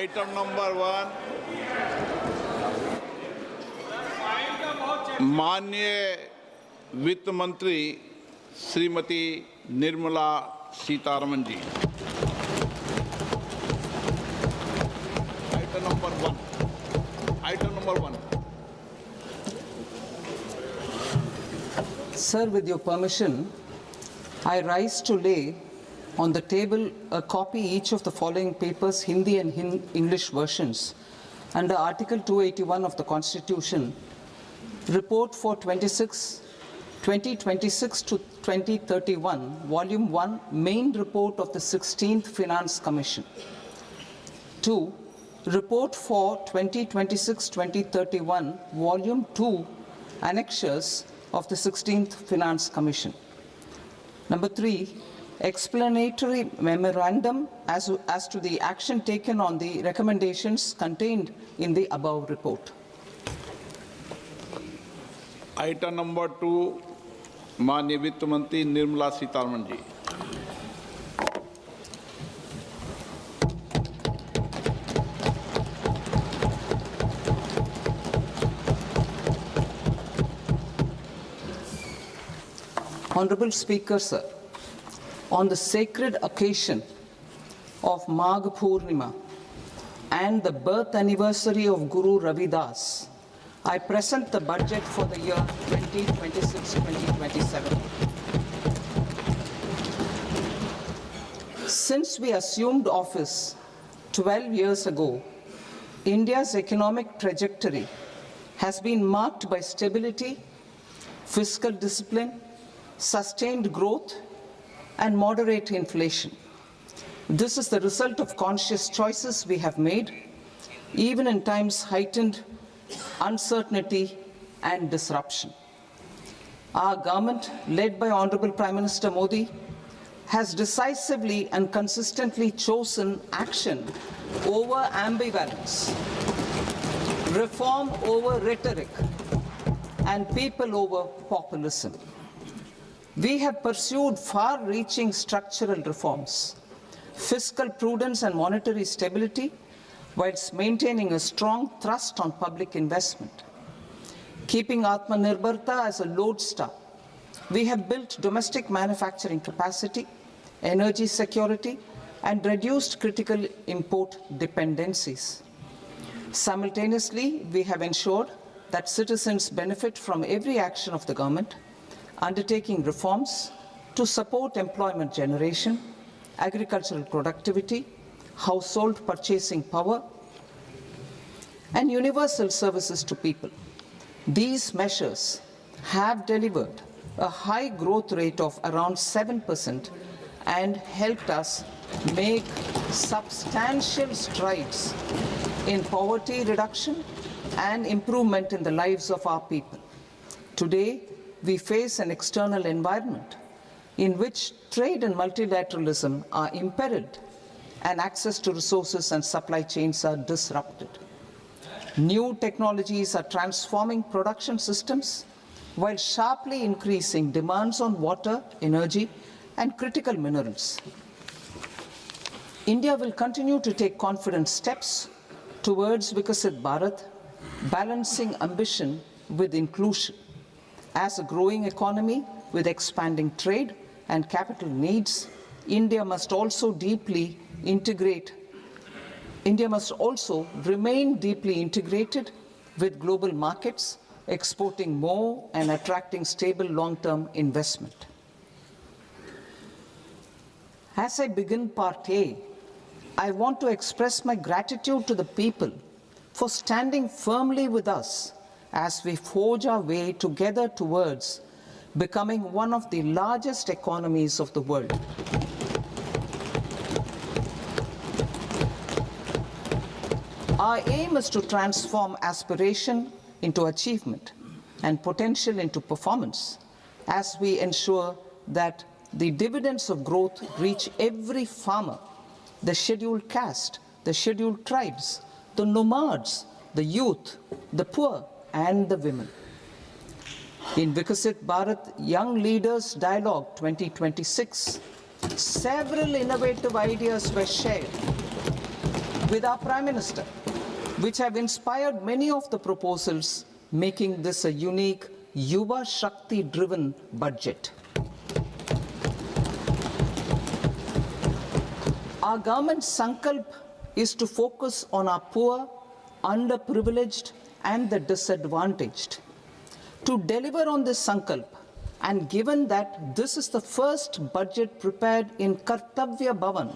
Item number 1, माननीय वित्त मंत्री श्रीमती निर्मला सीतारमन जी। Item number 1. Item number 1. Sir, with your permission, I rise to lay on the table a copy each of the following papers, Hindi and English versions, under Article 281 of the Constitution, Report for 2026 to 2031, Volume 1, Main Report of the 16th Finance Commission. 2. Report for 2026-2031, Volume 2, Annexures of the 16th Finance Commission. Number 3, explanatory memorandum as to the action taken on the recommendations contained in the above report. Item number 2, माननीय वित्त मंत्री निर्मला सीतारमन जी। Honorable Speaker, sir, on the sacred occasion of Magh Purnima and the birth anniversary of Guru Ravidas, I present the budget for the year 2026-2027. Since we assumed office 12 years ago, India's economic trajectory has been marked by stability, fiscal discipline, sustained growth, and moderate inflation. This is the result of conscious choices we have made, even in times heightened uncertainty and disruption. Our government, led by Honorable Prime Minister Modi, has decisively and consistently chosen action over ambivalence, reform over rhetoric, and people over populism. We have pursued far-reaching structural reforms, fiscal prudence and monetary stability, whilst maintaining a strong thrust on public investment. Keeping Atmanirbharta as a lodestar, we have built domestic manufacturing capacity, energy security, and reduced critical import dependencies. Simultaneously, we have ensured that citizens benefit from every action of the government, undertaking reforms to support employment generation, agricultural productivity, household purchasing power, and universal services to people. These measures have delivered a high growth rate of around 7% and helped us make substantial strides in poverty reduction and improvement in the lives of our people. Today, we face an external environment in which trade and multilateralism are imperiled and access to resources and supply chains are disrupted. New technologies are transforming production systems while sharply increasing demands on water, energy, and critical minerals. India will continue to take confident steps towards Vikasit Bharat, balancing ambition with inclusion. As a growing economy with expanding trade and capital needs, India must also remain deeply integrated with global markets, exporting more and attracting stable long-term investment. As I begin Part A, I want to express my gratitude to the people for standing firmly with us as we forge our way together towards becoming one of the largest economies of the world. Our aim is to transform aspiration into achievement and potential into performance as we ensure that the dividends of growth reach every farmer, the scheduled caste, the scheduled tribes, the nomads, the youth, the poor, and the women. In Vikasit Bharat Young Leaders Dialogue 2026, several innovative ideas were shared with our Prime Minister, which have inspired many of the proposals, making this a unique Yuva Shakti-driven budget. Our government's sankalp is to focus on our poor, underprivileged, and the disadvantaged. To deliver on this sankalp, and given that this is the first budget prepared in Kartavya Bhavan,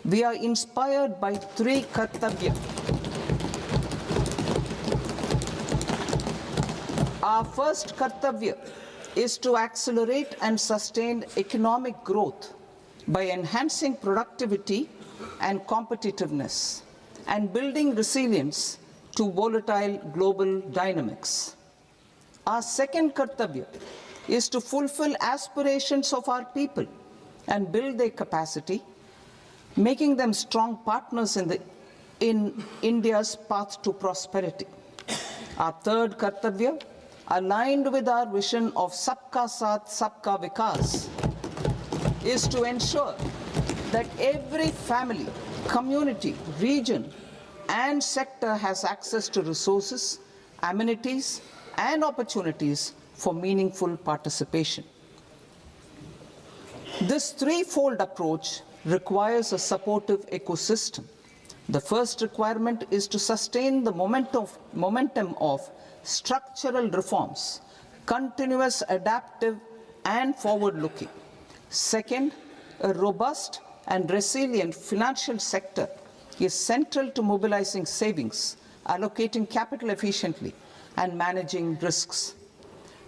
we are inspired by three Kartavya. Our first Kartavya is to accelerate and sustain economic growth by enhancing productivity and competitiveness and building resilience to volatile global dynamics. Our second Kartavya is to fulfill aspirations of our people and build their capacity, making them strong partners in India's path to prosperity. Our third Kartavya, aligned with our vision of Sabka Saath, Sabka Vikas, is to ensure that every family, community, region, and sector has access to resources, amenities, and opportunities for meaningful participation. This threefold approach requires a supportive ecosystem. The first requirement is to sustain the momentum of structural reforms, continuous, adaptive, and forward-looking. Second, a robust and resilient financial sector is central to mobilizing savings, allocating capital efficiently, and managing risks.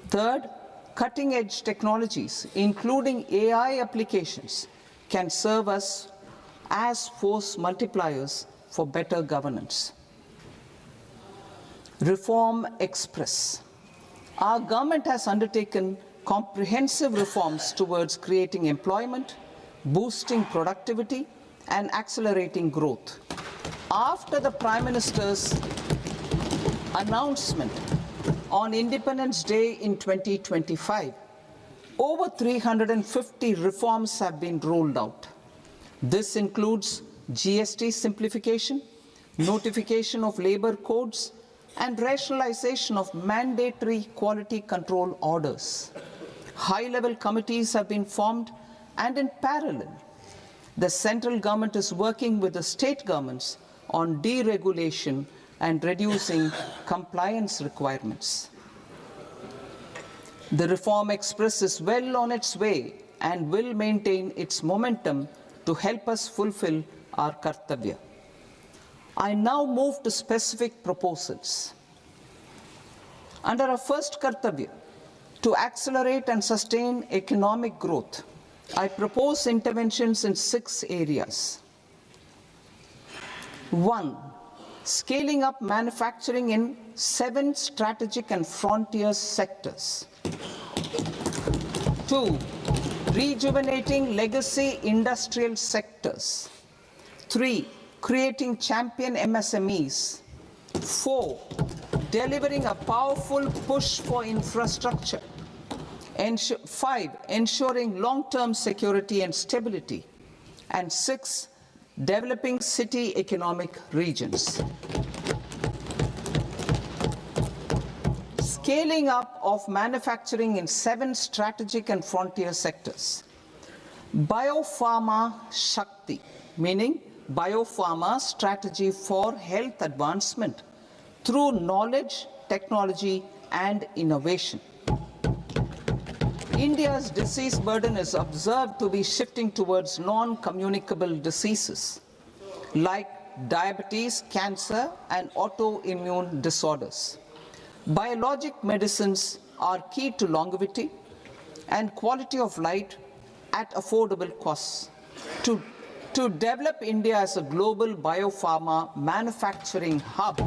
Third, cutting-edge technologies, including AI applications, can serve us as force multipliers for better governance. Reform Express. Our government has undertaken comprehensive reforms towards creating employment, boosting productivity, and accelerating growth. After the Prime Minister's announcement on Independence Day in 2025, over 350 reforms have been rolled out. This includes GST simplification, notification of labor codes, and rationalization of mandatory quality control orders. High-level committees have been formed, and in parallel, the central government is working with the state governments on deregulation and reducing compliance requirements. The Reform Express is well on its way and will maintain its momentum to help us fulfill our Kartavya. I now move to specific proposals. Under our first Kartavya, to accelerate and sustain economic growth, I propose interventions in 6 areas. 1. Scaling up manufacturing in 7 strategic and frontier sectors. 2. Rejuvenating legacy industrial sectors. 3. Creating champion MSMEs. 4. Delivering a powerful push for infrastructure. 5. Ensuring long-term security and stability. And 6. Developing city economic regions. Scaling up of manufacturing in 7 strategic and frontier sectors. Biopharma Shakti, meaning biopharma strategy for health advancement through knowledge, technology, and innovation. India's disease burden is observed to be shifting towards non-communicable diseases like diabetes, cancer, and autoimmune disorders. Biologic medicines are key to longevity and quality of life at affordable costs. To develop India as a global biopharma manufacturing hub,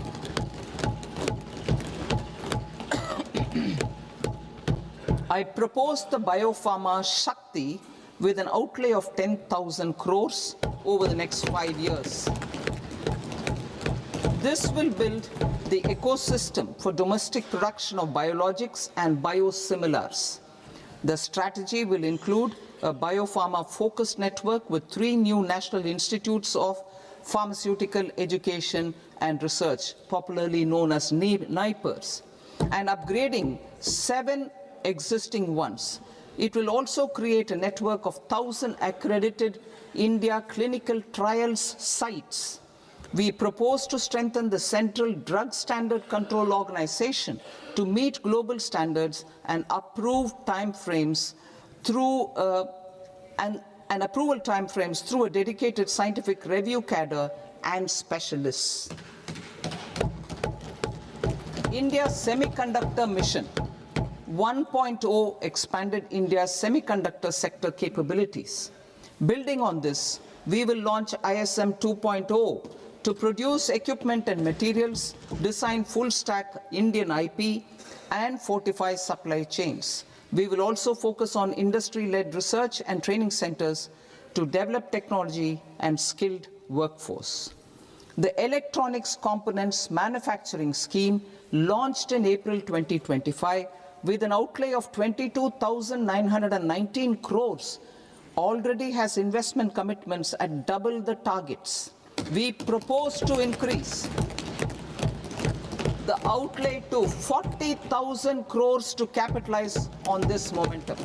I propose the Biopharma Shakti with an outlay of 10,000 crores over the next 5 years. This will build the ecosystem for domestic production of biologics and biosimilars. The strategy will include a biopharma-focused network with 3 new national institutes of pharmaceutical education and research, popularly known as NIPERS, and upgrading 7 existing ones. It will also create a network of 1,000 accredited India clinical trials sites. We propose to strengthen the Central Drug Standard Control Organization to meet global standards and approve timeframes through and approval timeframes through a dedicated scientific review cadre and specialists. India's semiconductor mission 1.0 expanded India's semiconductor sector capabilities. Building on this, we will launch ISM 2.0 to produce equipment and materials, design full-stack Indian IP, and fortify supply chains. We will also focus on industry-led research and training centers to develop technology and skilled workforce. The Electronics Components Manufacturing Scheme, launched in April 2025 with an outlay of 22,919 crores, already has investment commitments at double the targets. We propose to increase the outlay to 40,000 crores to capitalize on this momentum.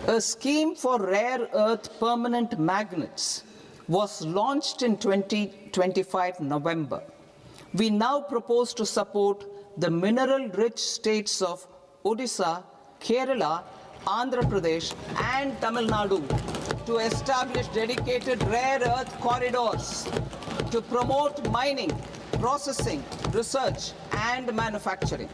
A scheme for rare earth permanent magnets was launched in 2025 November. We now propose to support the mineral-rich states of Odisha, Kerala, Andhra Pradesh, and Tamil Nadu to establish dedicated rare earth corridors to promote mining, processing, research, and manufacturing.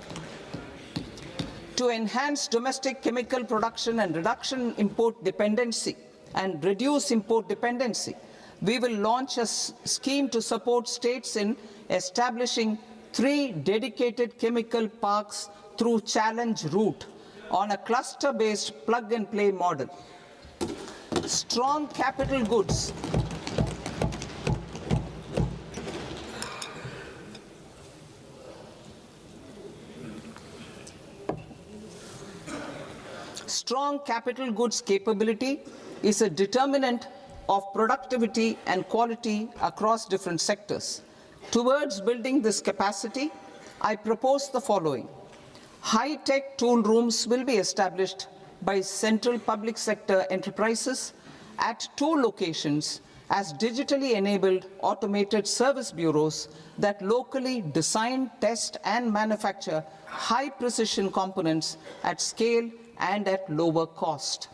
To enhance domestic chemical production and reduction import dependency and reduce import dependency, we will launch a scheme to support states in establishing 3 dedicated chemical parks through challenge route on a cluster-based plug-and-play model. Strong capital goods. Strong capital goods capability is a determinant of productivity and quality across different sectors. Towards building this capacity, I propose the following. High-tech tool rooms will be established by central public sector enterprises at 2 locations as digitally enabled automated service bureaus that locally design, test, and manufacture high-precision components at scale and at lower cost.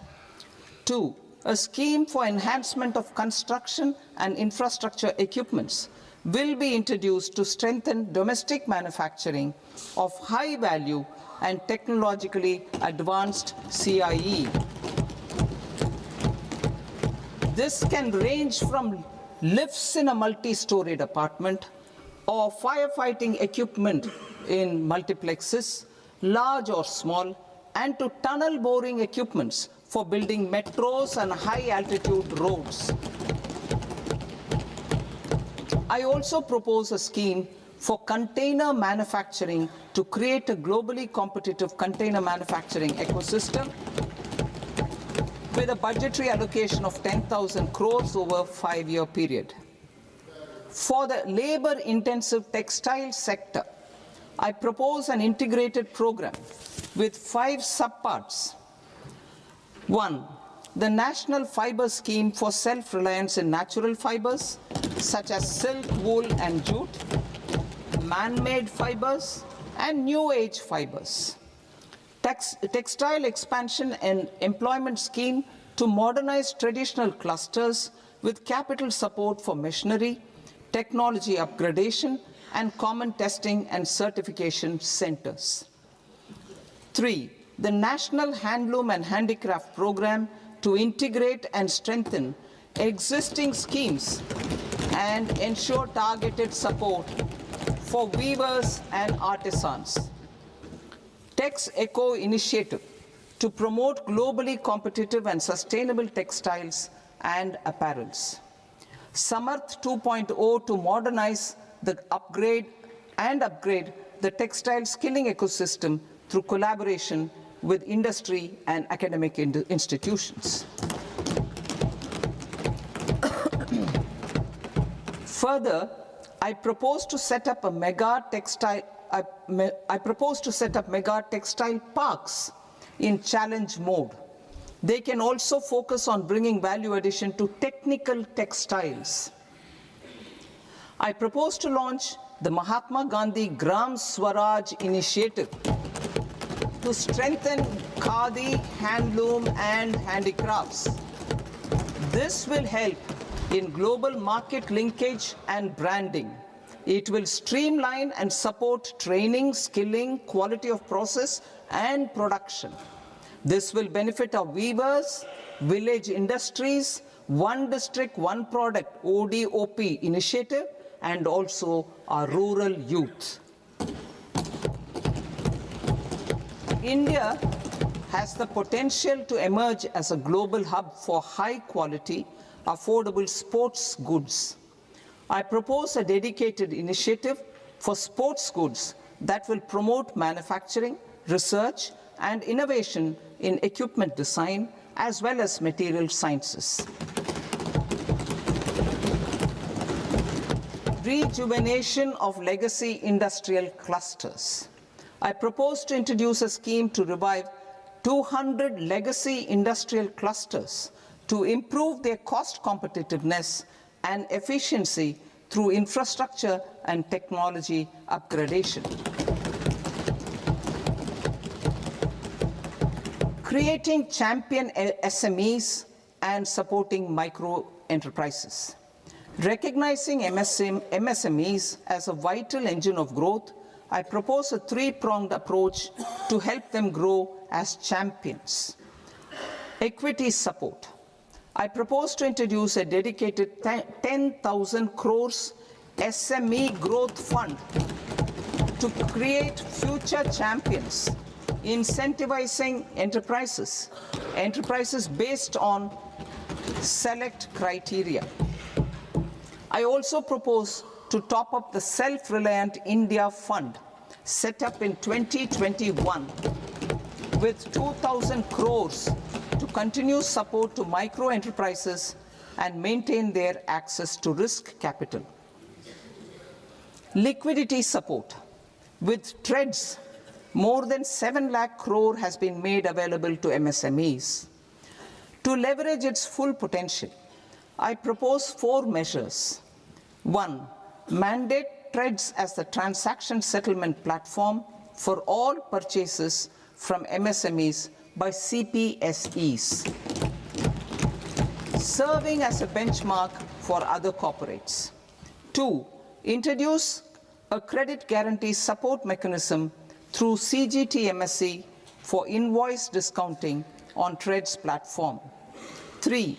2. A scheme for enhancement of construction and infrastructure equipments will be introduced to strengthen domestic manufacturing of high-value and technologically advanced CIE. This can range from lifts in a multi-storied apartment or firefighting equipment in multiplexes, large or small, and to tunnel boring equipments for building metros and high-altitude roads. I also propose a scheme for container manufacturing to create a globally competitive container manufacturing ecosystem with a budgetary allocation of 10,000 crores over a 5-year period. For the labor-intensive textile sector, I propose an integrated program with 5 subparts. 1. The National Fiber Scheme for self-reliance in natural fibers, such as silk, wool, and jute, man-made fibers, and new-age fibers. Textile expansion and employment scheme to modernize traditional clusters with capital support for machinery, technology upgradation, and common testing and certification centers. 3. The National Handloom and Handicraft Program to integrate and strengthen existing schemes and ensure targeted support for weavers and artisans. Tex Eco Initiative to promote globally competitive and sustainable textiles and apparels. Samarth 2.0 to modernize the upgrade the textile skilling ecosystem through collaboration with industry and academic institutions. Further, I propose to set up mega textile parks in challenge mode. They can also focus on bringing value addition to technical textiles. I propose to launch the Mahatma Gandhi Gram Swaraj initiative to strengthen khadi, handloom, and handicrafts. This will help in global market linkage and branding. It will streamline and support training, skilling, quality of process, and production. This will benefit our weavers, village industries, one district, one product, ODOP initiative, and also our rural youth. India has the potential to emerge as a global hub for high quality, affordable sports goods. I propose a dedicated initiative for sports goods that will promote manufacturing, research, and innovation in equipment design as well as material sciences. Rejuvenation of legacy industrial clusters. I propose to introduce a scheme to revive 200 legacy industrial clusters to improve their cost competitiveness and efficiency through infrastructure and technology upgradation. Creating champion SMEs and supporting micro enterprises. Recognizing MSMEs as a vital engine of growth, I propose a three-pronged approach to help them grow as champions. Equity support. I propose to introduce a dedicated 10,000 crores SME growth fund to create future champions, incentivizing enterprises based on select criteria. I also propose to top up the Self-Reliant India Fund set up in 2021 with 2,000 crores to continue support to micro enterprises and maintain their access to risk capital. Liquidity support. With TREDS, more than 7 lakh crore has been made available to MSMEs. To leverage its full potential, I propose 4 measures. 1. Mandate TREDS as the transaction settlement platform for all purchases from MSMEs by CPSEs, serving as a benchmark for other corporates. 2. Introduce a credit guarantee support mechanism through CGT-MSE for invoice discounting on TREDS platform. 3.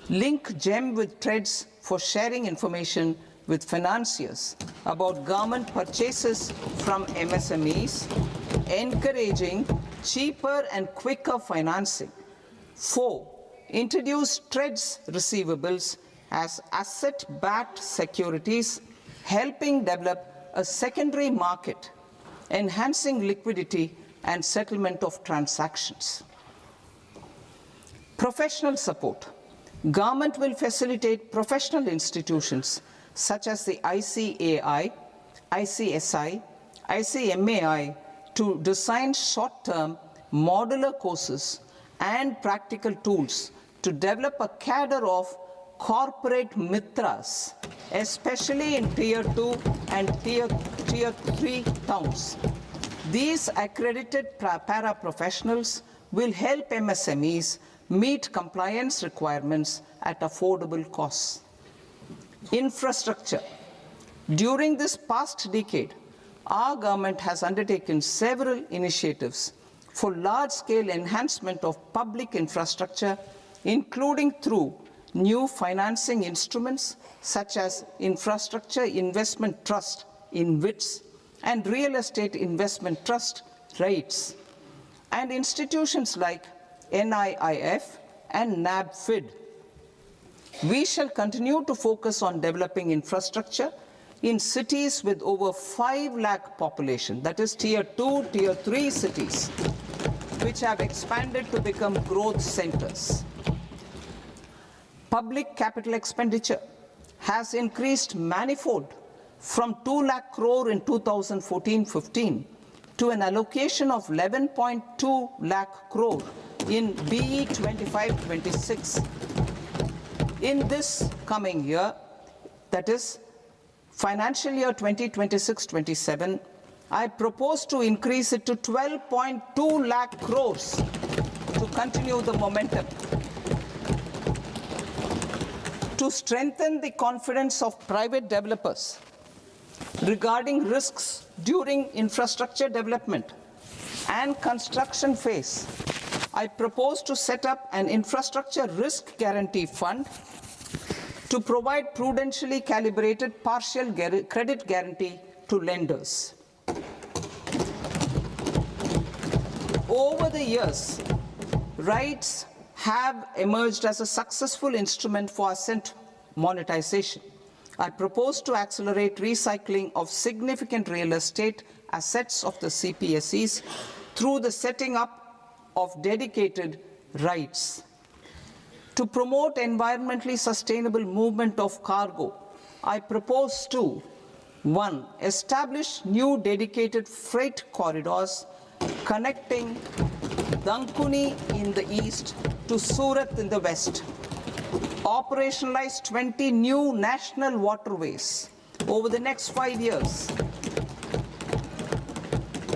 Link GEM with TREDS for sharing information with financiers about government purchases from MSMEs, encouraging cheaper and quicker financing. 4. Introduce TREDS receivables as asset-backed securities, helping develop a secondary market, enhancing liquidity and settlement of transactions. Professional support. Government will facilitate professional institutions such as the ICAI, ICSI, ICMAI to design short-term modular courses and practical tools to develop a cadre of corporate mitras, especially in Tier 2 and Tier 3 towns. These accredited para-professionals will help MSMEs meet compliance requirements at affordable costs. Infrastructure. During this past decade, our government has undertaken several initiatives for large-scale enhancement of public infrastructure, including through new financing instruments such as Infrastructure Investment Trust (InvITs) and Real Estate Investment Trust (REITs), and institutions like NIIF and NABFID. We shall continue to focus on developing infrastructure in cities with over 5 lakh population, that is Tier 2, Tier 3 cities, which have expanded to become growth centers. Public capital expenditure has increased manifold from 2 lakh crore in 2014-15 to an allocation of 11.2 lakh crore in BE 25-26. In this coming year, that is financial year 2026-27, I propose to increase it to 12.2 lakh crores to continue the momentum. To strengthen the confidence of private developers regarding risks during infrastructure development and construction phase, I propose to set up an infrastructure risk guarantee fund to provide prudentially calibrated partial credit guarantee to lenders. Over the years, rights have emerged as a successful instrument for asset monetization. I propose to accelerate recycling of significant real estate assets of the CPSEs through the setting up of dedicated rights. To promote environmentally sustainable movement of cargo, I propose to 1. Establish new dedicated freight corridors connecting Dankuni in the east to Surat in the west. Operationalize 20 new national waterways over the next 5 years,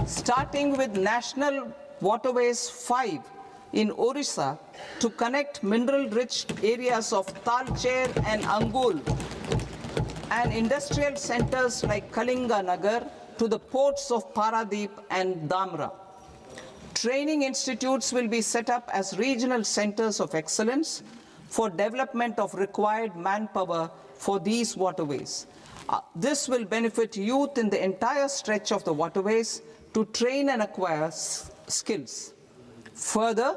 starting with National Waterways 5 in Orissa to connect mineral-rich areas of Talcher and Angul and industrial centers like Kalinga Nagar to the ports of Paradeep and Dhamra. Training institutes will be set up as regional centers of excellence for development of required manpower for these waterways. This will benefit youth in the entire stretch of the waterways to train and acquire skills. Further,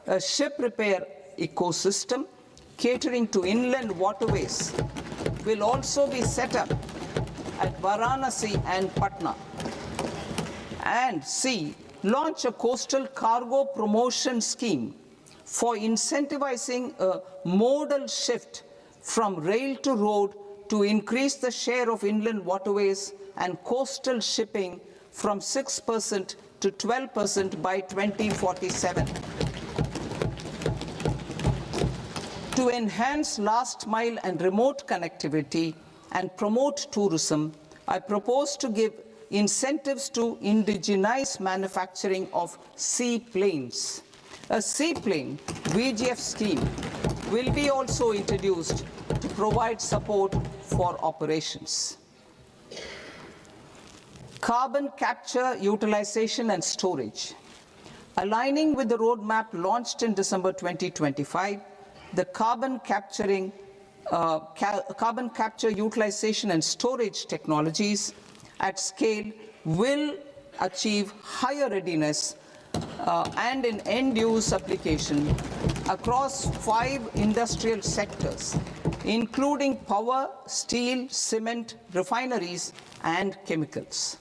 a ship repair ecosystem catering to inland waterways will also be set up at Varanasi and Patna. And C, launch a coastal cargo promotion scheme for incentivizing a modal shift from rail to road to increase the share of inland waterways and coastal shipping from 6% to 12% by 2047. To enhance last mile and remote connectivity and promote tourism, I propose to give incentives to indigenize manufacturing of seaplanes. A seaplane VGF scheme will be also introduced to provide support for operations. Carbon capture, utilization and storage. Aligning with the roadmap launched in December 2025, the carbon capture, utilization and storage technologies at scale will achieve higher readiness and in end-use application across 5 industrial sectors, including power, steel, cement, refineries, and chemicals.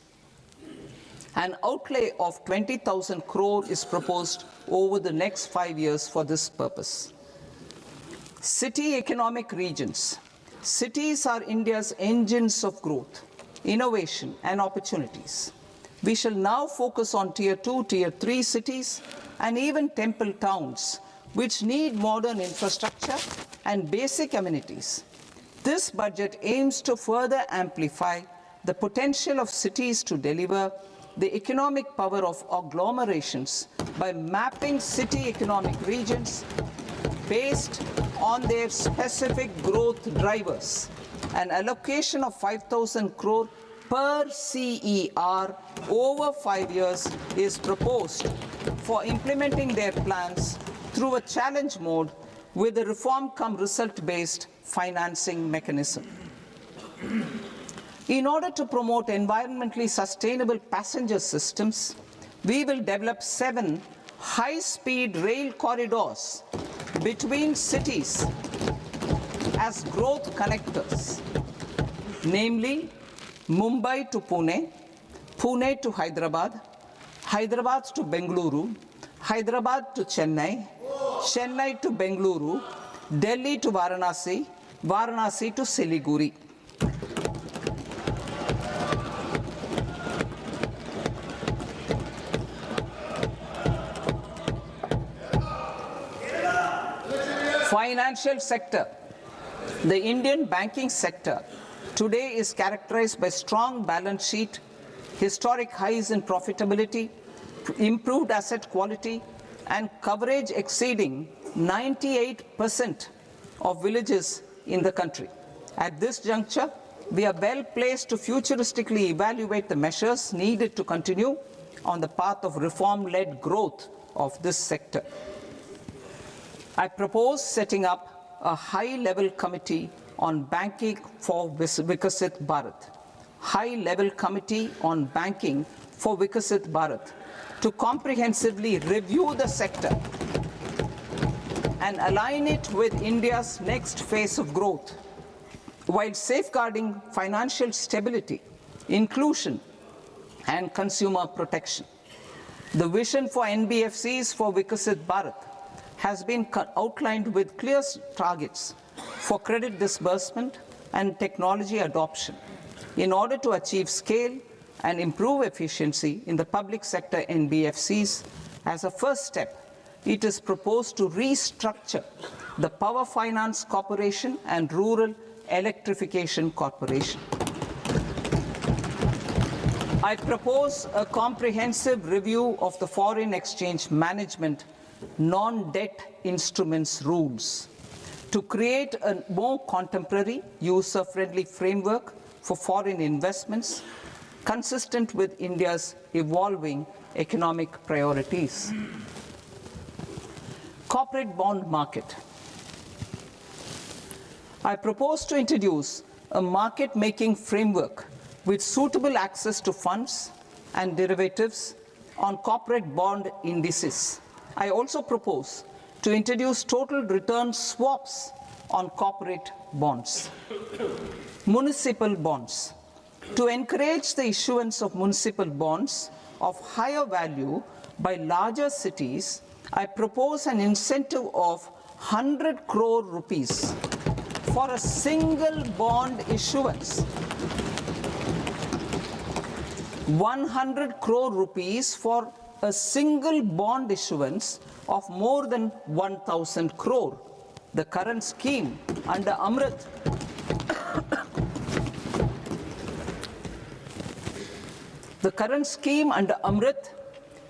An outlay of 20,000 crore is proposed over the next 5 years for this purpose. City economic regions. Cities are India's engines of growth, innovation, and opportunities. We shall now focus on Tier 2, Tier 3 cities, and even temple towns, which need modern infrastructure and basic amenities. This budget aims to further amplify the potential of cities to deliver the economic power of agglomerations by mapping city economic regions based on their specific growth drivers. An allocation of 5,000 crore per CER over 5 years is proposed for implementing their plans through a challenge mode with a reform-cum-result-based financing mechanism. In order to promote environmentally sustainable passenger systems, we will develop 7 high-speed rail corridors between cities as growth connectors, namely Mumbai to Pune, Pune to Hyderabad, Hyderabad to Bengaluru, Hyderabad to Chennai, Chennai to Bengaluru, Delhi to Varanasi, Varanasi to Siliguri. Financial sector. The Indian banking sector today is characterized by strong balance sheet, historic highs in profitability, improved asset quality, and coverage exceeding 98% of villages in the country. At this juncture, we are well placed to futuristically evaluate the measures needed to continue on the path of reform-led growth of this sector. I propose setting up a high-level committee on banking for Vikasit Bharat. High-level committee on banking for Vikasit Bharat to comprehensively review the sector and align it with India's next phase of growth, while safeguarding financial stability, inclusion, and consumer protection. The vision for NBFCs for Vikasit Bharat has been outlined with clear targets for credit disbursement and technology adoption in order to achieve scale and improve efficiency in the public sector NBFCs. As a first step, it is proposed to restructure the Power Finance Corporation and Rural Electrification Corporation. I propose a comprehensive review of the foreign exchange management non-debt instruments rules to create a more contemporary, user-friendly framework for foreign investments consistent with India's evolving economic priorities. Corporate bond market. I propose to introduce a market-making framework with suitable access to funds and derivatives on corporate bond indices. I also propose to introduce total return swaps on corporate bonds. Municipal bonds. To encourage the issuance of municipal bonds of higher value by larger cities, I propose an incentive of 100 crore rupees for a single bond issuance. 100 crore rupees for a single bond issuance of more than 1,000 crore. The current scheme under Amrit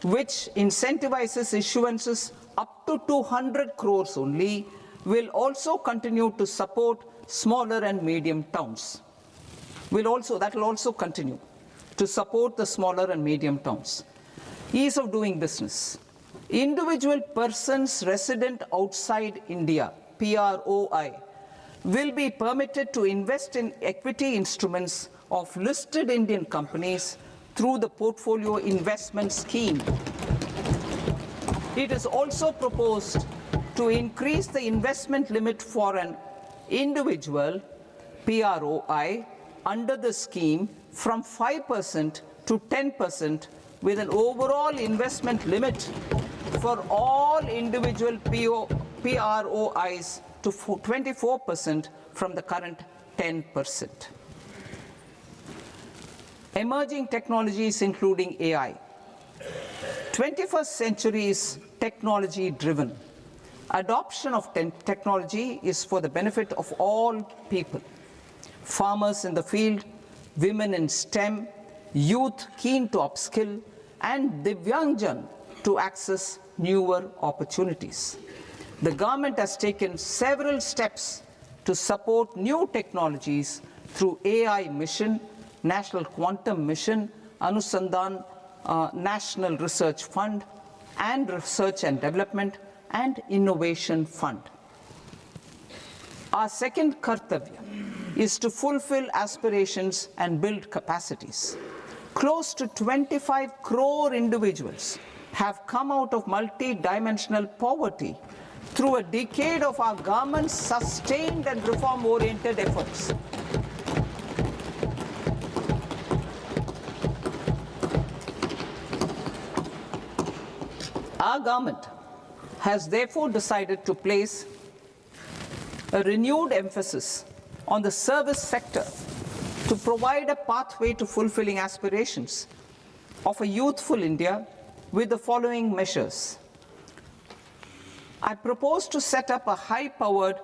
which incentivizes issuances up to 200 crores only, will also continue to support smaller and medium towns. That will also continue to support the smaller and medium towns. Ease of doing business. Individual persons resident outside India, PROI, will be permitted to invest in equity instruments of listed Indian companies through the Portfolio Investment Scheme. It is also proposed to increase the investment limit for an individual PROI under the scheme from 5% to 10%, with an overall investment limit for all individual PROIs to 24% from the current 10%. Emerging technologies including AI. 21st century is technology driven. Adoption of technology is for the benefit of all people. Farmers in the field, women in STEM, youth keen to upskill, and Divyangjan to access newer opportunities. The government has taken several steps to support new technologies through AI Mission, National Quantum Mission, Anusandhan National Research Fund, and Research and Development and Innovation Fund. Our second kartavya is to fulfill aspirations and build capacities. Close to 25 crore individuals have come out of multi-dimensional poverty through a decade of our government's sustained and reform-oriented efforts. Our government has therefore decided to place a renewed emphasis on the service sector to provide a pathway to fulfilling aspirations of a youthful India with the following measures. I propose to set up a high-powered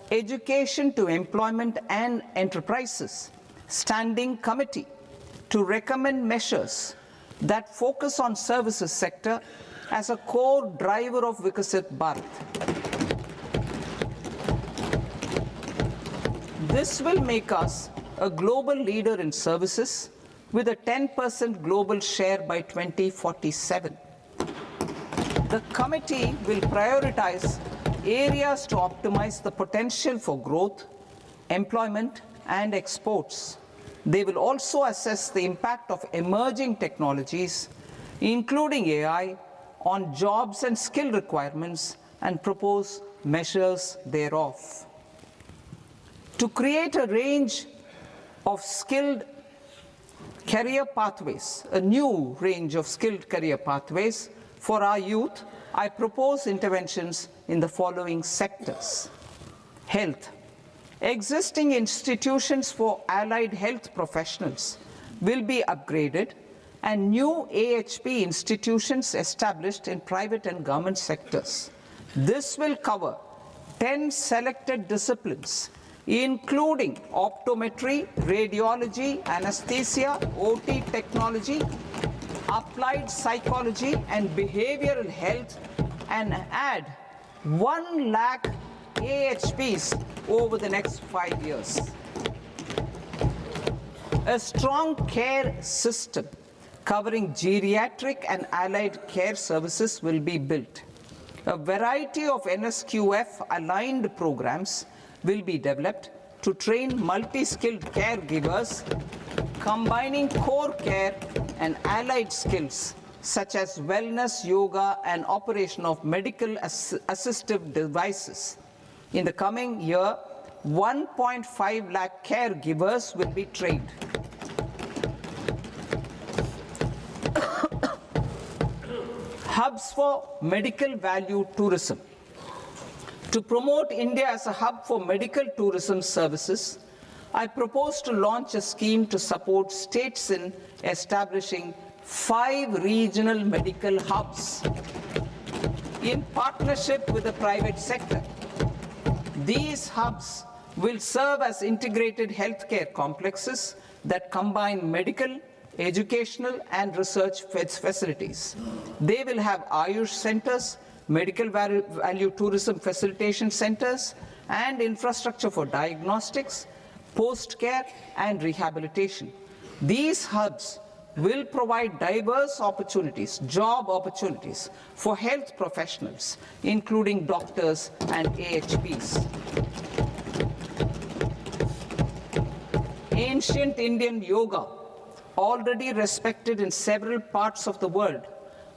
Education to Employment and Enterprises Standing Committee to recommend measures that focus on services sector as a core driver of Viksit Bharat. This will make us a global leader in services with a 10% global share by 2047. The committee will prioritize areas to optimize the potential for growth, employment, and exports. They will also assess the impact of emerging technologies, including AI, on jobs and skill requirements and propose measures thereof. To create a range of skilled career pathways, a new range of skilled career pathways for our youth, I propose interventions in the following sectors. Health. Existing institutions for allied health professionals will be upgraded and new AHP institutions established in private and government sectors. This will cover 10 selected disciplines, including optometry, radiology, anesthesia, OT technology, applied psychology and behavioral health, and add 1 lakh AHPs over the next 5 years. A strong care system covering geriatric and allied care services will be built. A variety of NSQF-aligned programs will be developed to train multi-skilled caregivers, combining core care and allied skills such as wellness, yoga, and operation of medical assistive devices. In the coming year, 1.5 lakh caregivers will be trained. Hubs for medical value tourism. To promote India as a hub for medical tourism services, I propose to launch a scheme to support states in establishing 5 regional medical hubs in partnership with the private sector. These hubs will serve as integrated healthcare complexes that combine medical, educational, and research facilities. They will have Ayush centers, medical value tourism facilitation centers, and infrastructure for diagnostics, post-care, and rehabilitation. These hubs will provide diverse opportunities, job opportunities for health professionals, including doctors and AHPs. Ancient Indian yoga, already respected in several parts of the world,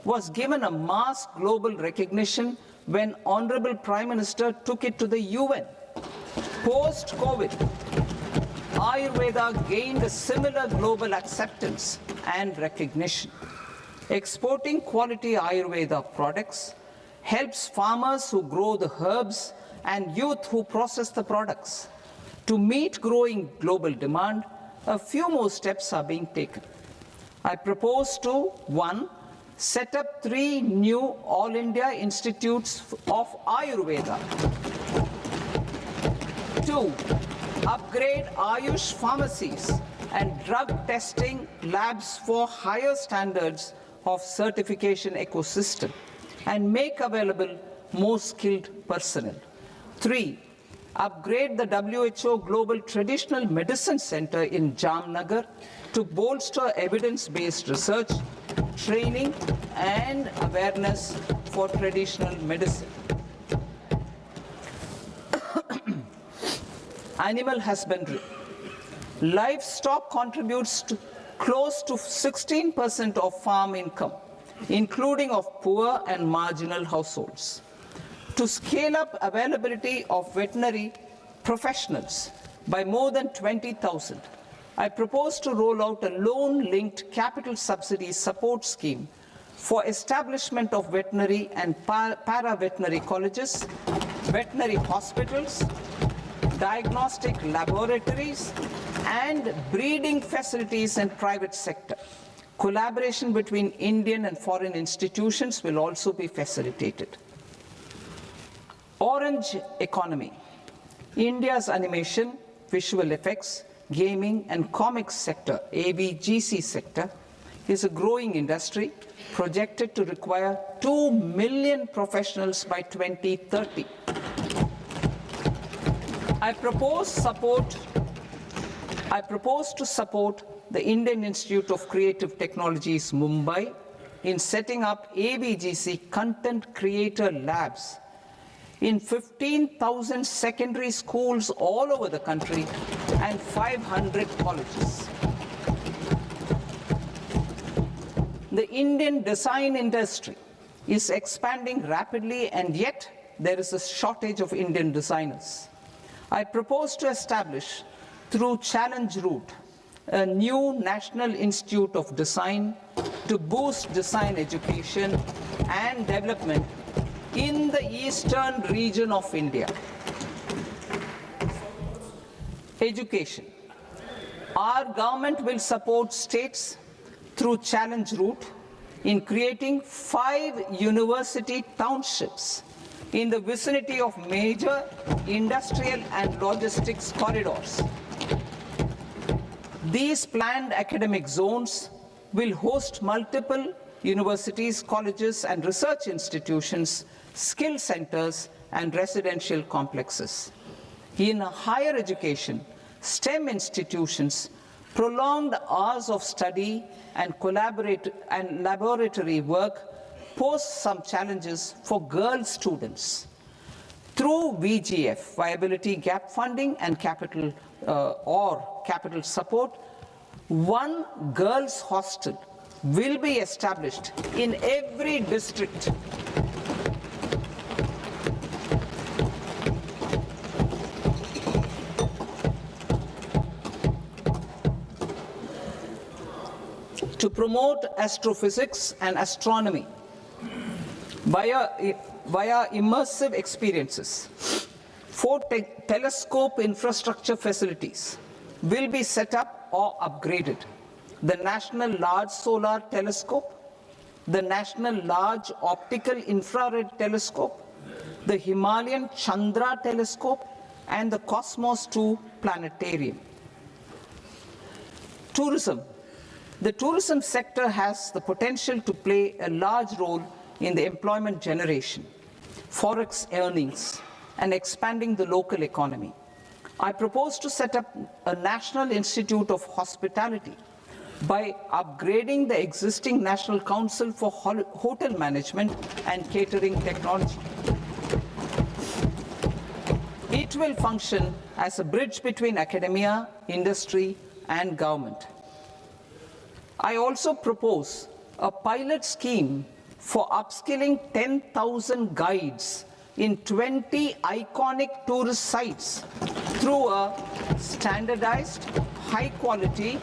was given a mass global recognition when Honorable Prime Minister took it to the UN. Post-COVID, Ayurveda gained a similar global acceptance and recognition. Exporting quality Ayurveda products helps farmers who grow the herbs and youth who process the products. To meet growing global demand, a few more steps are being taken. I propose to 1. Set up 3 new All India Institutes of Ayurveda. 2. Upgrade Ayush pharmacies and drug testing labs for higher standards of certification ecosystem and make available more skilled personnel. 3. Upgrade the WHO Global Traditional Medicine Center in Jamnagar to bolster evidence-based research, training, and awareness for traditional medicine. Animal husbandry. Livestock contributes to close to 16% of farm income, including of poor and marginal households. To scale up availability of veterinary professionals by more than 20,000, I propose to roll out a loan-linked capital subsidy support scheme for establishment of veterinary and para-veterinary colleges, veterinary hospitals, diagnostic laboratories, and breeding facilities in private sector. Collaboration between Indian and foreign institutions will also be facilitated. Orange economy. India's animation, visual effects, gaming and comics sector, AVGC sector, is a growing industry projected to require 2 million professionals by 2030. I propose to support the Indian Institute of Creative Technologies, Mumbai, in setting up AVGC content creator labs in 15,000 secondary schools all over the country and 500 colleges. The Indian design industry is expanding rapidly, and yet there is a shortage of Indian designers. I propose to establish, through challenge route, a new National Institute of Design to boost design education and development in the eastern region of India. Education. Our government will support states through challenge route in creating 5 university townships in the vicinity of major industrial and logistics corridors. These planned academic zones will host multiple universities, colleges, and research institutions, skill centers, and residential complexes. In higher education, STEM institutions, prolonged hours of study and laboratory work pose some challenges for girl students. Through VGF, Viability Gap Funding and capital support, one girls' hostel will be established in every district. To promote astrophysics and astronomy via immersive experiences, 4 telescope infrastructure facilities will be set up or upgraded. The National Large Solar Telescope, the National Large Optical Infrared Telescope, the Himalayan Chandra Telescope, and the Cosmos 2 Planetarium. Tourism. The tourism sector has the potential to play a large role in the employment generation, forex earnings, and expanding the local economy. I propose to set up a National Institute of Hospitality by upgrading the existing National Council for Hotel Management and Catering Technology. It will function as a bridge between academia, industry, and government. I also propose a pilot scheme for upskilling 10,000 guides in 20 iconic tourist sites through a standardized, high-quality,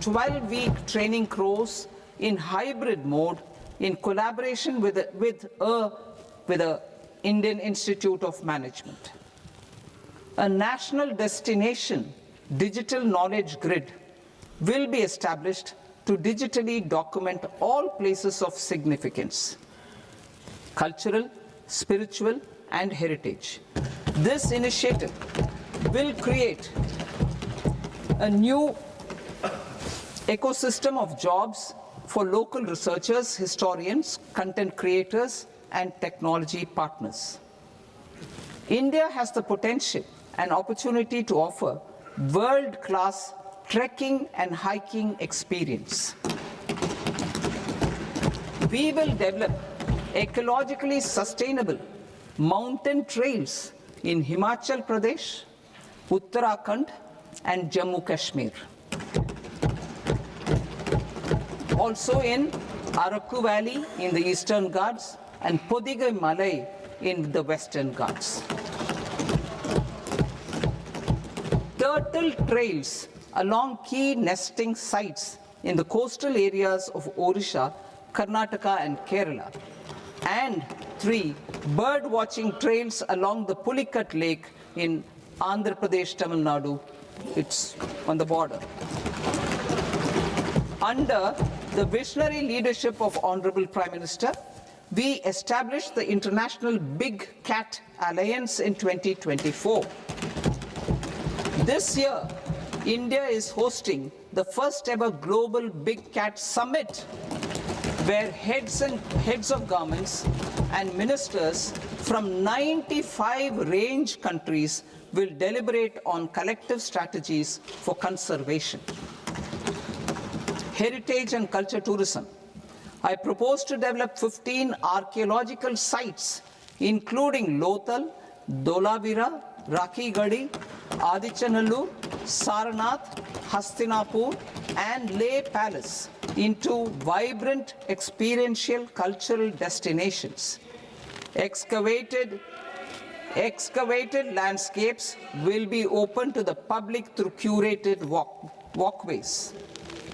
12-week training course in hybrid mode in collaboration with the Indian Institute of Management. A national destination digital knowledge grid will be established to digitally document all places of significance, cultural, spiritual, and heritage. This initiative will create a new ecosystem of jobs for local researchers, historians, content creators, and technology partners. India has the potential and opportunity to offer world-class trekking and hiking experience. We will develop ecologically sustainable mountain trails in Himachal Pradesh, Uttarakhand, and Jammu Kashmir. Also in Araku Valley in the Eastern Ghats and Podigai Malai in the Western Ghats. Turtle trails along key nesting sites in the coastal areas of Odisha Karnataka and Kerala. And 3, bird watching trails along the Pulikat Lake in Andhra Pradesh, Tamil Nadu. It's on the border. Under the visionary leadership of Honorable Prime Minister, we established the International Big Cat Alliance in 2024. This year, India is hosting the first ever Global Big Cat Summit, where heads of governments and ministers from 95 range countries will deliberate on collective strategies for conservation. Heritage and culture tourism. I propose to develop 15 archaeological sites, including Lothal, Dolavira, Rakhi Gadi, Adichanallur, Saranath, Hastinapur, and Leh Palace into vibrant experiential cultural destinations. Excavated landscapes will be open to the public through curated walkways.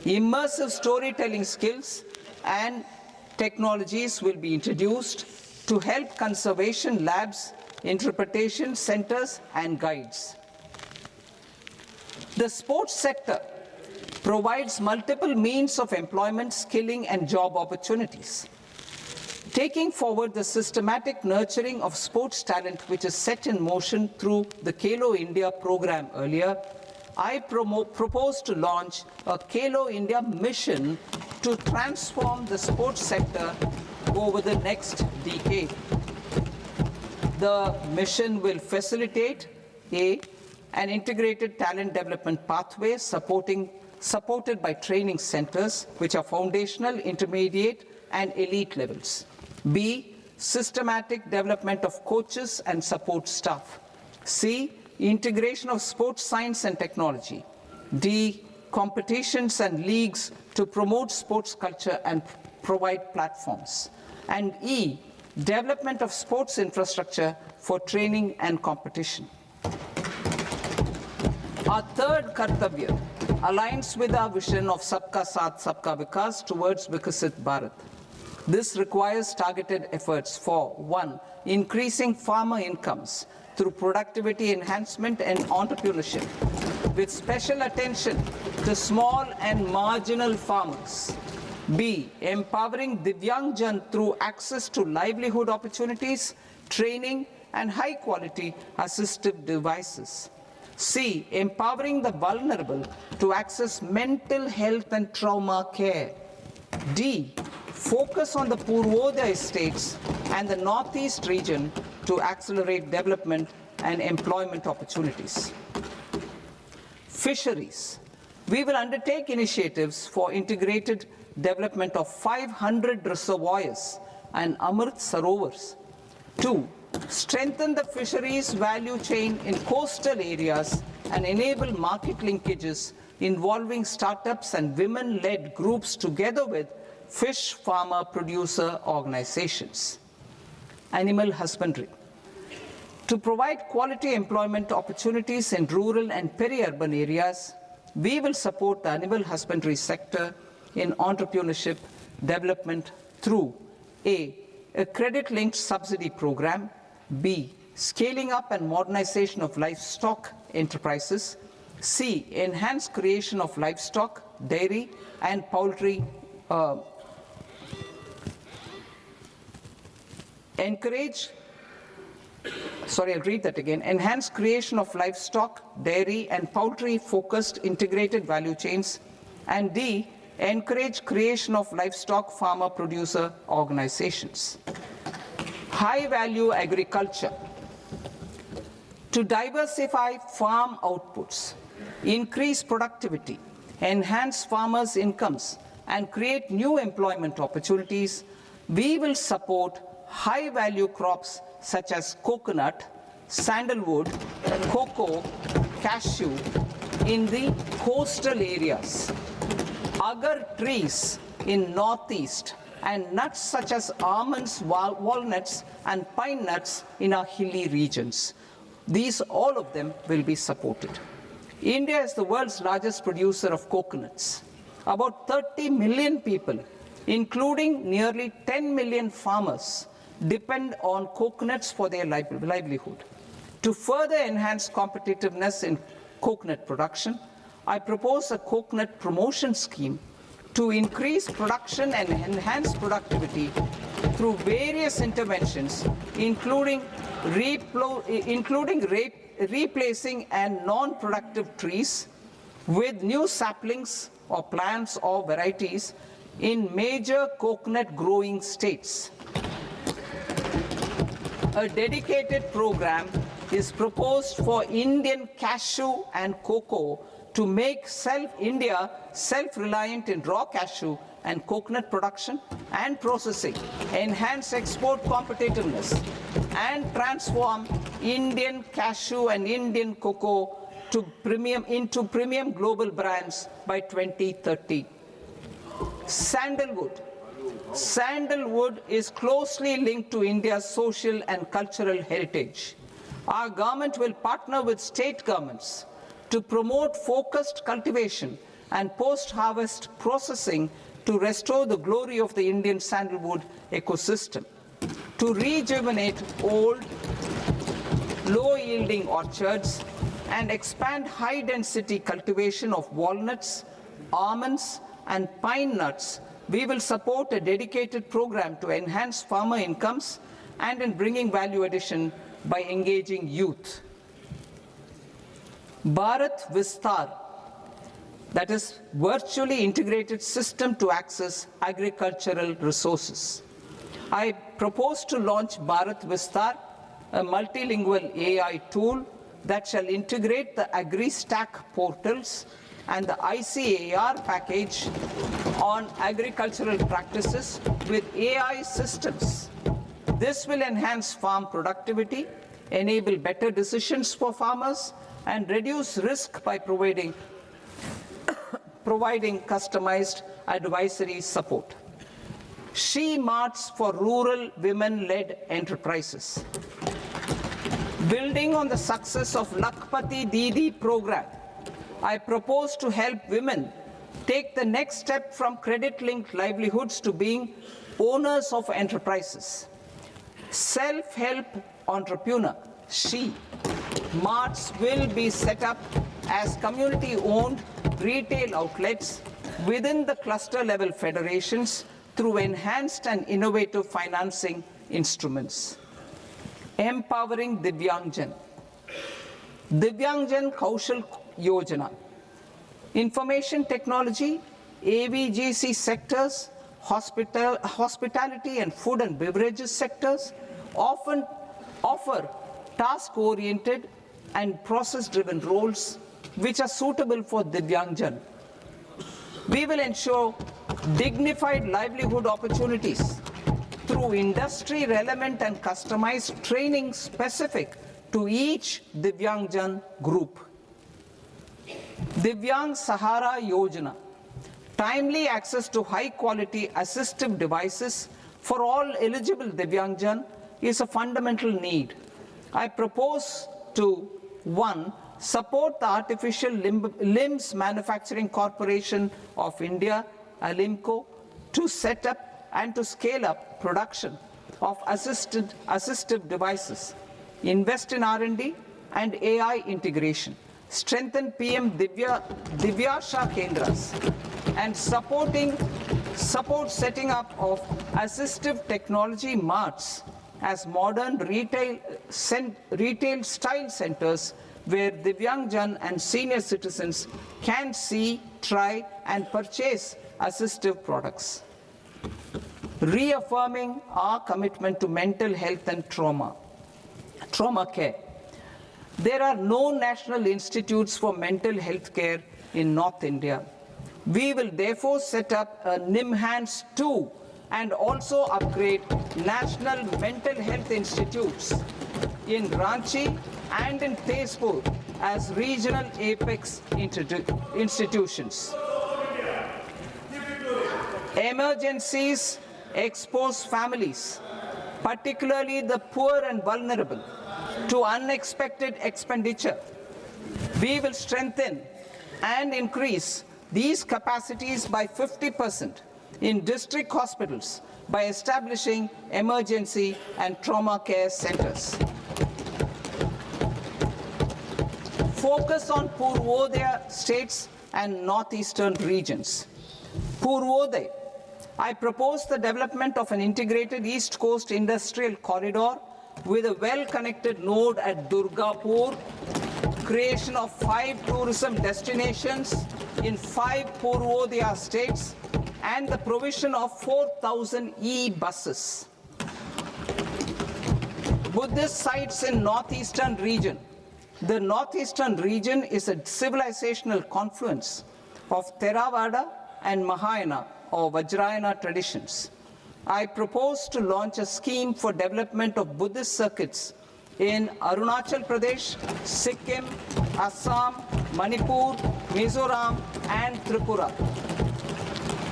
Immersive storytelling skills and technologies will be introduced to help conservation labs, interpretation centers, and guides. The sports sector provides multiple means of employment, skilling, and job opportunities. Taking forward the systematic nurturing of sports talent, which is set in motion through the Khelo India program earlier, I propose to launch a Khelo India mission to transform the sports sector over the next decade. The mission will facilitate an integrated talent development pathway supported by training centers, which are foundational, intermediate, and elite levels. B, systematic development of coaches and support staff. C, integration of sports science and technology. D, competitions and leagues to promote sports culture and provide platforms. And E, development of sports infrastructure for training and competition. Our third Kartavya aligns with our vision of Sabka Saath, Sabka Vikas towards Vikasit Bharat. This requires targeted efforts for 1, increasing farmer incomes through productivity enhancement and entrepreneurship, with special attention to small and marginal farmers. B, empowering Divyangjan through access to livelihood opportunities, training, and high-quality assistive devices. C, empowering the vulnerable to access mental health and trauma care. D, focus on the Purvodaya states and the Northeast region to accelerate development and employment opportunities. Fisheries. We will undertake initiatives for integrated development of 500 reservoirs and Amrit Sarovars. 2, strengthen the fisheries value chain in coastal areas and enable market linkages involving startups and women-led groups together with fish farmer producer organizations. Animal husbandry. To provide quality employment opportunities in rural and peri-urban areas, we will support the animal husbandry sector in entrepreneurship development through A, credit-linked subsidy program, B, scaling up and modernization of livestock enterprises, C, enhanced creation of livestock, dairy, and poultry enhanced creation of livestock, dairy, and poultry-focused integrated value chains, and D, encourage creation of livestock farmer-producer organizations. High-value agriculture. To diversify farm outputs, increase productivity, enhance farmers' incomes, and create new employment opportunities, we will support high-value crops such as coconut, sandalwood, cocoa, cashew in the coastal areas, agar trees in northeast, and nuts such as almonds, walnuts, and pine nuts in our hilly regions. All of them will be supported. India is the world's largest producer of coconuts. About 30 million people including nearly 10 million farmers, depend on coconuts for their livelihood. To further enhance competitiveness in coconut production, I propose a coconut promotion scheme to increase production and enhance productivity through various interventions, including replacing and non-productive trees with new saplings or plants or varieties in major coconut growing states. A dedicated program is proposed for Indian cashew and cocoa to make India self-reliant in raw cashew and coconut production and processing, enhance export competitiveness, and transform Indian cashew and Indian cocoa into premium global brands by 2030. Sandalwood. Sandalwood is closely linked to India's social and cultural heritage. Our government will partner with state governments to promote focused cultivation and post-harvest processing to restore the glory of the Indian sandalwood ecosystem, to rejuvenate old, low-yielding orchards, and expand high-density cultivation of walnuts, almonds, and pine nuts. We will support a dedicated program to enhance farmer incomes and in bringing value addition by engaging youth. Bharat Vistar, that is virtually integrated system to access agricultural resources. I propose to launch Bharat Vistar, a multilingual AI tool that shall integrate the AgriStack portals and the ICAR package on agricultural practices with AI systems. This will enhance farm productivity, enable better decisions for farmers, and reduce risk by providing customized advisory support. She Marts for rural women-led enterprises. Building on the success of Lakpati Didi program, I propose to help women take the next step from credit-linked livelihoods to being owners of enterprises. Self-help entrepreneur, She Marts will be set up as community-owned retail outlets within the cluster-level federations through enhanced and innovative financing instruments. Empowering Divyangjan. Divyangjan Kaushal Yojana. Information technology, AVGC sectors, hospitality and food and beverages sectors often offer task-oriented and process-driven roles which are suitable for Divyangjan. We will ensure dignified livelihood opportunities through industry-relevant and customized training specific to each Divyangjan group. Divyang Sahara Yojana. Timely access to high-quality assistive devices for all eligible Divyangjan is a fundamental need. I propose to 1. Support the Artificial Limbs Manufacturing Corporation of India, ALIMCO, to set up and to scale up production of assistive devices, invest in R&D and AI integration, strengthen PM Divyasha Kendras, and support setting up of assistive technology marts as modern retail style centers where Divyangjan and senior citizens can see, try and purchase assistive products. Reaffirming our commitment to mental health and trauma care. There are no national institutes for mental health care in North India. We will therefore set up a NIMHANS 2 and also upgrade national mental health institutes in Ranchi and in Tezpur as regional apex institutions. Emergencies expose families, particularly the poor and vulnerable, to unexpected expenditure. We will strengthen and increase these capacities by 50% in district hospitals by establishing emergency and trauma care centers. Focus on Purvodaya states and northeastern regions. Purvodaya, I propose the development of an integrated East Coast industrial corridor with a well-connected node at Durgapur, creation of 5 tourism destinations in 5 Purvodaya states, and the provision of 4,000 e-buses. Buddhist sites in northeastern region. The northeastern region is a civilizational confluence of Theravada and Mahayana or Vajrayana traditions. I propose to launch a scheme for development of Buddhist circuits in Arunachal Pradesh, Sikkim, Assam, Manipur, Mizoram, and Tripura.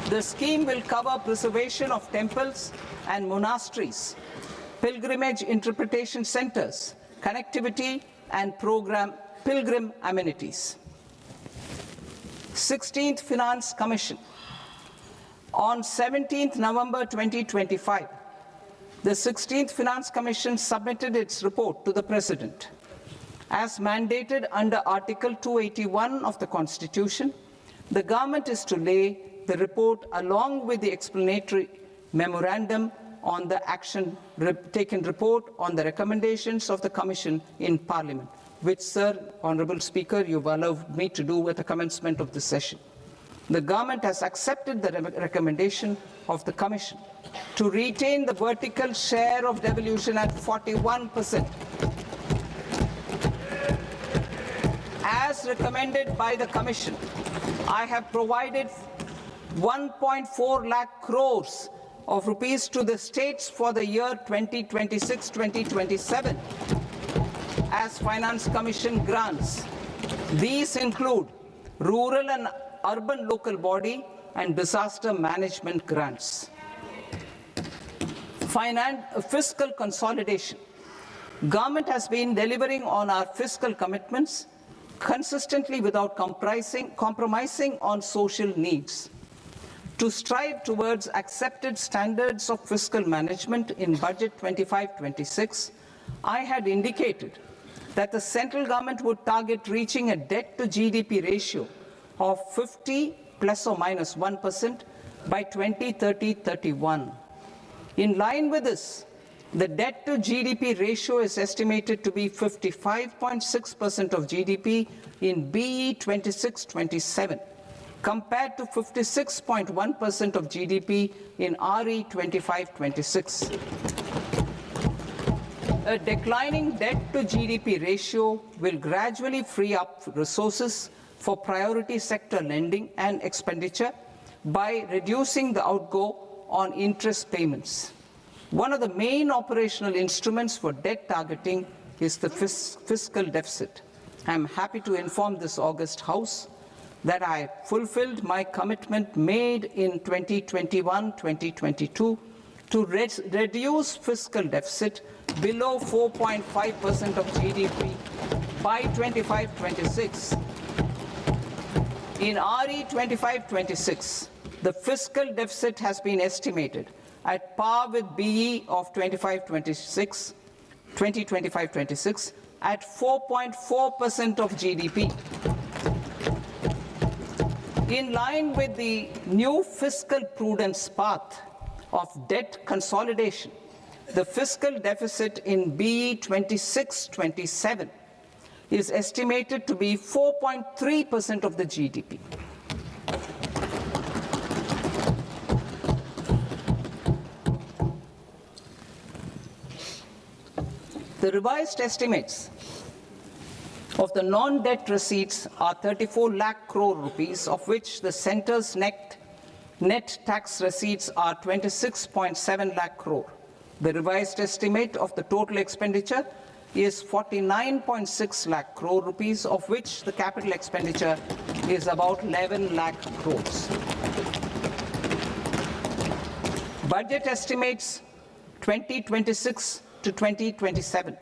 The scheme will cover preservation of temples and monasteries, pilgrimage interpretation centers, connectivity, and pilgrim amenities. 16th Finance Commission. On 17th November 2025, the 16th Finance Commission submitted its report to the President. As mandated under Article 281 of the Constitution, the government is to lay the report along with the explanatory memorandum on the action taken report on the recommendations of the Commission in Parliament, which, Sir, Honourable Speaker, you've allowed me to do at the commencement of this session. The government has accepted the recommendation of the Commission to retain the vertical share of devolution at 41%. As recommended by the Commission, I have provided 1.4 lakh crores of rupees to the states for the year 2026-2027 as Finance Commission grants. These include rural and urban local body and disaster management grants. Fiscal consolidation. Government has been delivering on our fiscal commitments consistently without compromising on social needs. To strive towards accepted standards of fiscal management in Budget 25-26, I had indicated that the central government would target reaching a debt to GDP ratio of 50 plus or minus 1% by 2030-31. In line with this, the debt to GDP ratio is estimated to be 55.6% of GDP in BE 26-27, compared to 56.1% of GDP in RE 25-26. A declining debt to GDP ratio will gradually free up resources for priority sector lending and expenditure by reducing the outgo on interest payments. One of the main operational instruments for debt targeting is the fiscal deficit. I am happy to inform this august House that I fulfilled my commitment made in 2021-2022 to reduce fiscal deficit below 4.5% of GDP by 25-26. In RE 25-26, the fiscal deficit has been estimated at par with BE of 2025-26 at 4.4% of GDP. In line with the new fiscal prudence path of debt consolidation, the fiscal deficit in BE 26-27 is estimated to be 4.3% of the GDP. The revised estimates of the non-debt receipts are 34 lakh crore rupees, of which the centre's net tax receipts are 26.7 lakh crore. The revised estimate of the total expenditure is 49.6 lakh crore rupees, of which the capital expenditure is about 11 lakh crores. Budget estimates 2026 to 2027.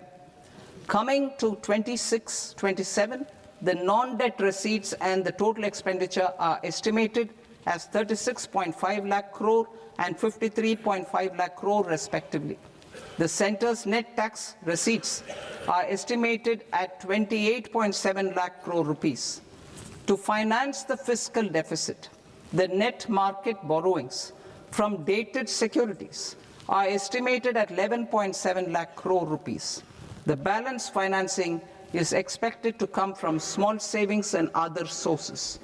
Coming to 26-27, the non-debt receipts and the total expenditure are estimated as 36.5 lakh crore and 53.5 lakh crore respectively. The centre's net tax receipts are estimated at 28.7 lakh crore rupees. To finance the fiscal deficit, the net market borrowings from dated securities are estimated at 11.7 lakh crore rupees. The balance financing is expected to come from small savings and other sources.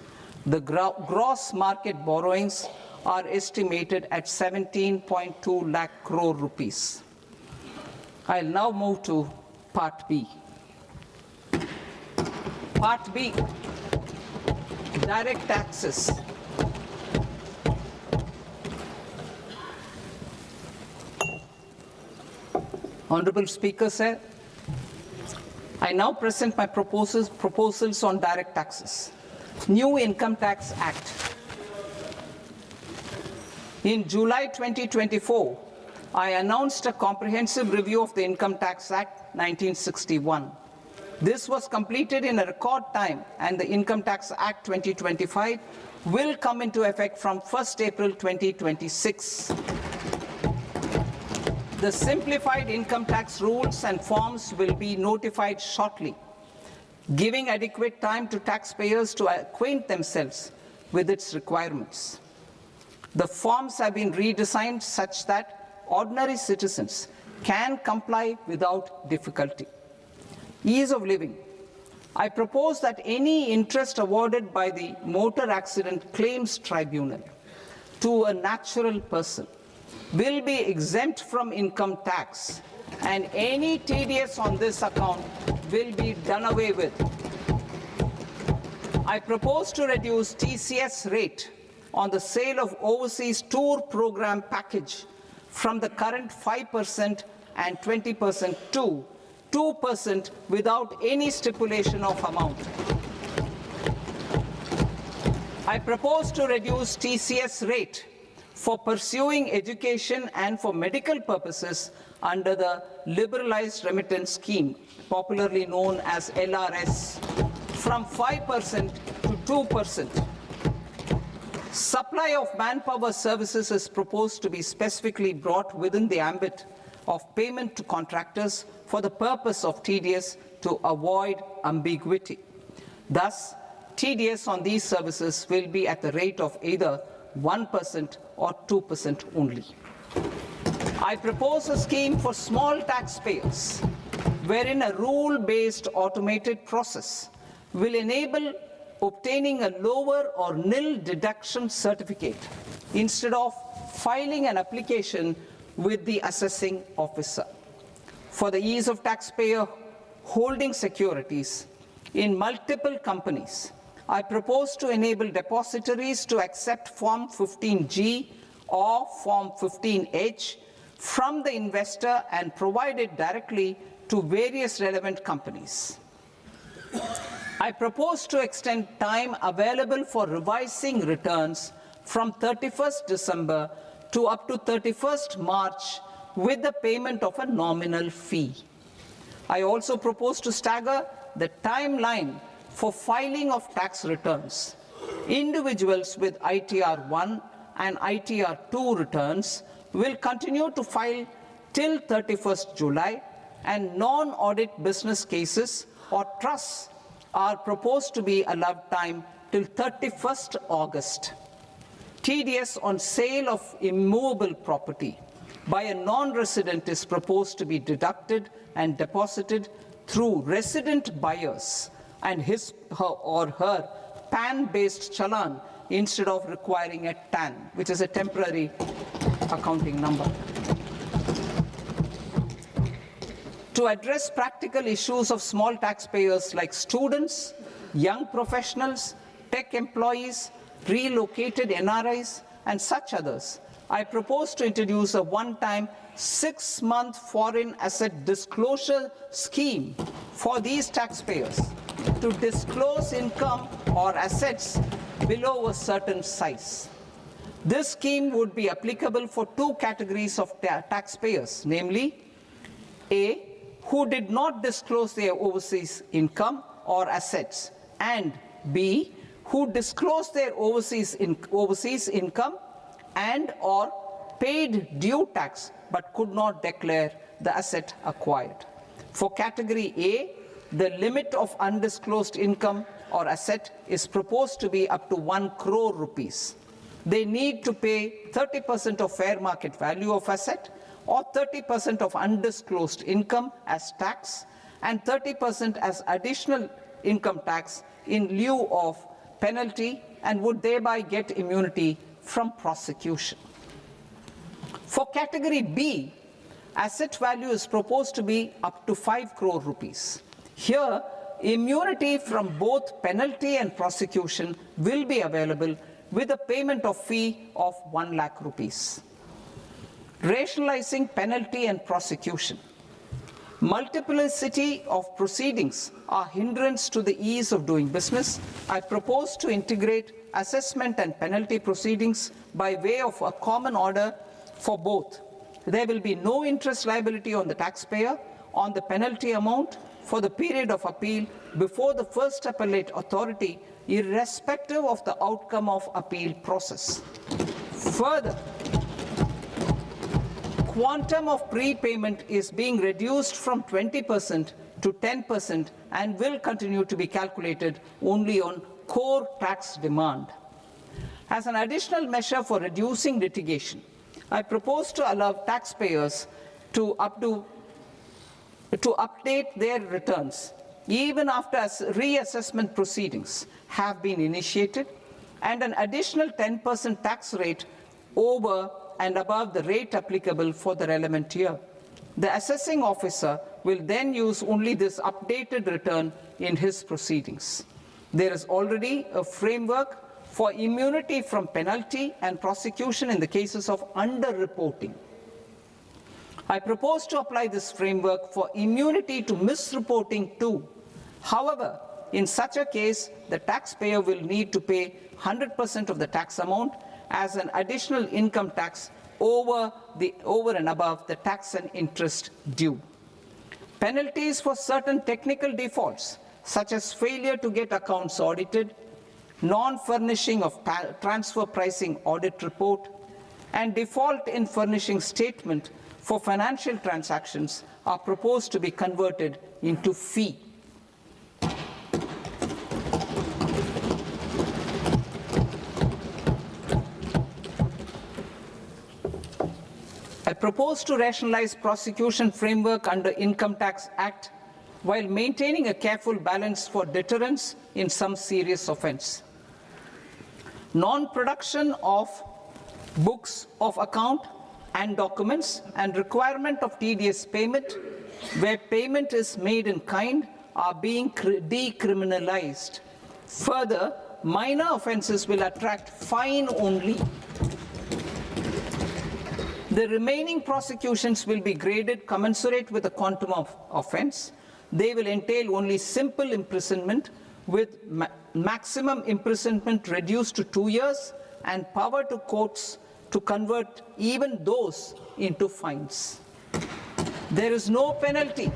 The gross market borrowings are estimated at 17.2 lakh crore rupees. I'll now move to Part B. Part B, direct taxes. Honorable Speaker, sir, I now present my proposals on direct taxes. New Income Tax Act. In July 2024, I announced a comprehensive review of the Income Tax Act 1961. This was completed in a record time, and the Income Tax Act 2025 will come into effect from 1st April 2026. The simplified income tax rules and forms will be notified shortly, giving adequate time to taxpayers to acquaint themselves with its requirements. The forms have been redesigned such that ordinary citizens can comply without difficulty. Ease of living. I propose that any interest awarded by the Motor Accident Claims Tribunal to a natural person will be exempt from income tax, and any TDS on this account will be done away with. I propose to reduce TCS rate on the sale of overseas tour program package from the current 5% and 20% to 2% without any stipulation of amount. I propose to reduce TCS rate for pursuing education and for medical purposes under the Liberalized Remittance Scheme, popularly known as LRS, from 5% to 2%. Supply of manpower services is proposed to be specifically brought within the ambit of payment to contractors for the purpose of TDS to avoid ambiguity. Thus, TDS on these services will be at the rate of either 1% or 2% only. I propose a scheme for small taxpayers, wherein a rule-based automated process will enable obtaining a lower or nil deduction certificate instead of filing an application with the assessing officer. For the ease of taxpayer holding securities in multiple companies, I propose to enable depositories to accept Form 15G or Form 15H from the investor and provide it directly to various relevant companies. I propose to extend time available for revising returns from 31st December to up to 31st March with the payment of a nominal fee. I also propose to stagger the timeline for filing of tax returns. Individuals with ITR 1 and ITR 2 returns will continue to file till 31st July, and non-audit business cases or trusts are proposed to be allowed time till 31st August. TDS on sale of immovable property by a non-resident is proposed to be deducted and deposited through resident buyers and his or her PAN-based challan instead of requiring a TAN, which is a temporary accounting number. To address practical issues of small taxpayers like students, young professionals, tech employees, relocated NRIs, and such others, I propose to introduce a one-time 6-month foreign asset disclosure scheme for these taxpayers to disclose income or assets below a certain size. This scheme would be applicable for two categories of taxpayers, namely A, who did not disclose their overseas income or assets, and B, who disclosed their overseas income and or paid due tax but could not declare the asset acquired. For category A, the limit of undisclosed income or asset is proposed to be up to 1 crore rupees. They need to pay 30% of fair market value of asset or 30% of undisclosed income as tax and 30% as additional income tax in lieu of penalty and would thereby get immunity from prosecution. For category B, asset value is proposed to be up to 5 crore rupees. Here, immunity from both penalty and prosecution will be available with a payment of fee of 1 lakh rupees. Rationalizing penalty and prosecution. Multiplicity of proceedings are hindrance to the ease of doing business. I propose to integrate assessment and penalty proceedings by way of a common order for both. There will be no interest liability on the taxpayer on the penalty amount for the period of appeal before the first appellate authority, irrespective of the outcome of appeal process. Further, quantum of prepayment is being reduced from 20% to 10% and will continue to be calculated only on core tax demand. As an additional measure for reducing litigation, I propose to allow taxpayers to update their returns even after reassessment proceedings have been initiated, and an additional 10% tax rate over and above the rate applicable for the relevant year. The assessing officer will then use only this updated return in his proceedings. There is already a framework for immunity from penalty and prosecution in the cases of underreporting. I propose to apply this framework for immunity to misreporting too. However, in such a case, the taxpayer will need to pay 100% of the tax amount as an additional income tax over and above the tax and interest due. Penalties for certain technical defaults, such as failure to get accounts audited, non-furnishing of transfer pricing audit report, and default in furnishing statement for financial transactions are proposed to be converted into fee. I propose to rationalize prosecution framework under Income Tax Act while maintaining a careful balance for deterrence in some serious offence. Non-production of books of account and documents and requirement of TDS payment where payment is made in kind are being decriminalized. Further, minor offences will attract fine only. The remaining prosecutions will be graded commensurate with the quantum of offence. They will entail only simple imprisonment with maximum imprisonment reduced to 2 years and power to courts to convert even those into fines. There is no penalty.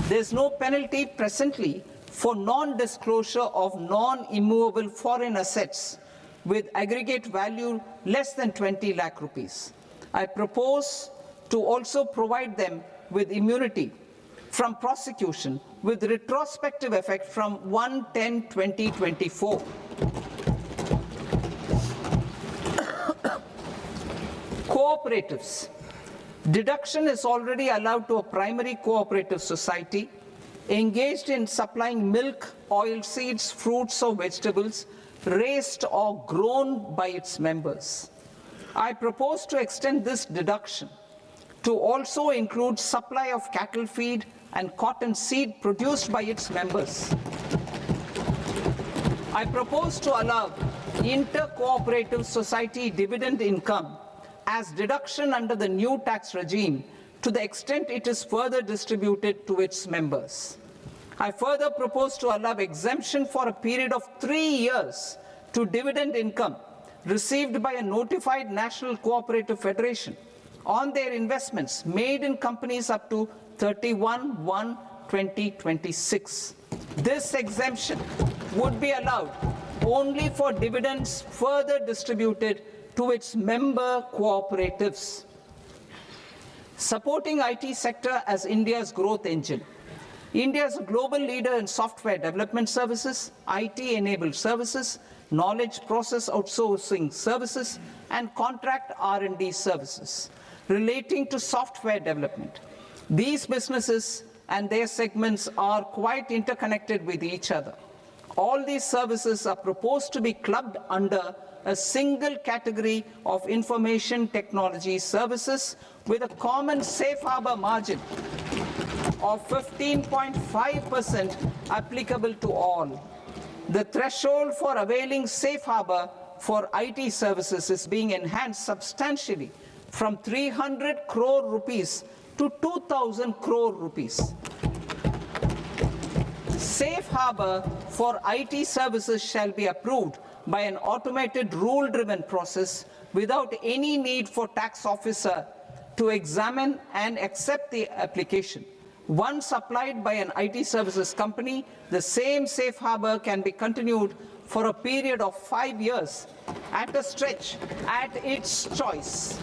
There is no penalty presently for non-disclosure of non-immovable foreign assets with aggregate value less than 20 lakh rupees. I propose to also provide them with immunity from prosecution with retrospective effect from 1/10/2024. Cooperatives. Deduction is already allowed to a primary cooperative society engaged in supplying milk, oilseeds, fruits or vegetables raised or grown by its members. I propose to extend this deduction to also include supply of cattle feed and cotton seed produced by its members. I propose to allow inter-cooperative society dividend income as deduction under the new tax regime to the extent it is further distributed to its members. I further propose to allow exemption for a period of 3 years to dividend income received by a notified national cooperative federation on their investments made in companies up to 31/1/2026. This exemption would be allowed only for dividends further distributed to its member cooperatives. Supporting IT sector as India's growth engine. India is a global leader in software development services, IT-enabled services, knowledge process outsourcing services, and contract R&D services relating to software development. These businesses and their segments are quite interconnected with each other. All these services are proposed to be clubbed under a single category of information technology services with a common safe harbor margin of 15.5% applicable to all. The threshold for availing safe harbor for IT services is being enhanced substantially from 300 crore rupees to 2,000 crore rupees. Safe harbor for IT services shall be approved by an automated rule-driven process without any need for tax officer to examine and accept the application. Once applied by an IT services company, the same safe harbor can be continued for a period of 5 years at a stretch at its choice.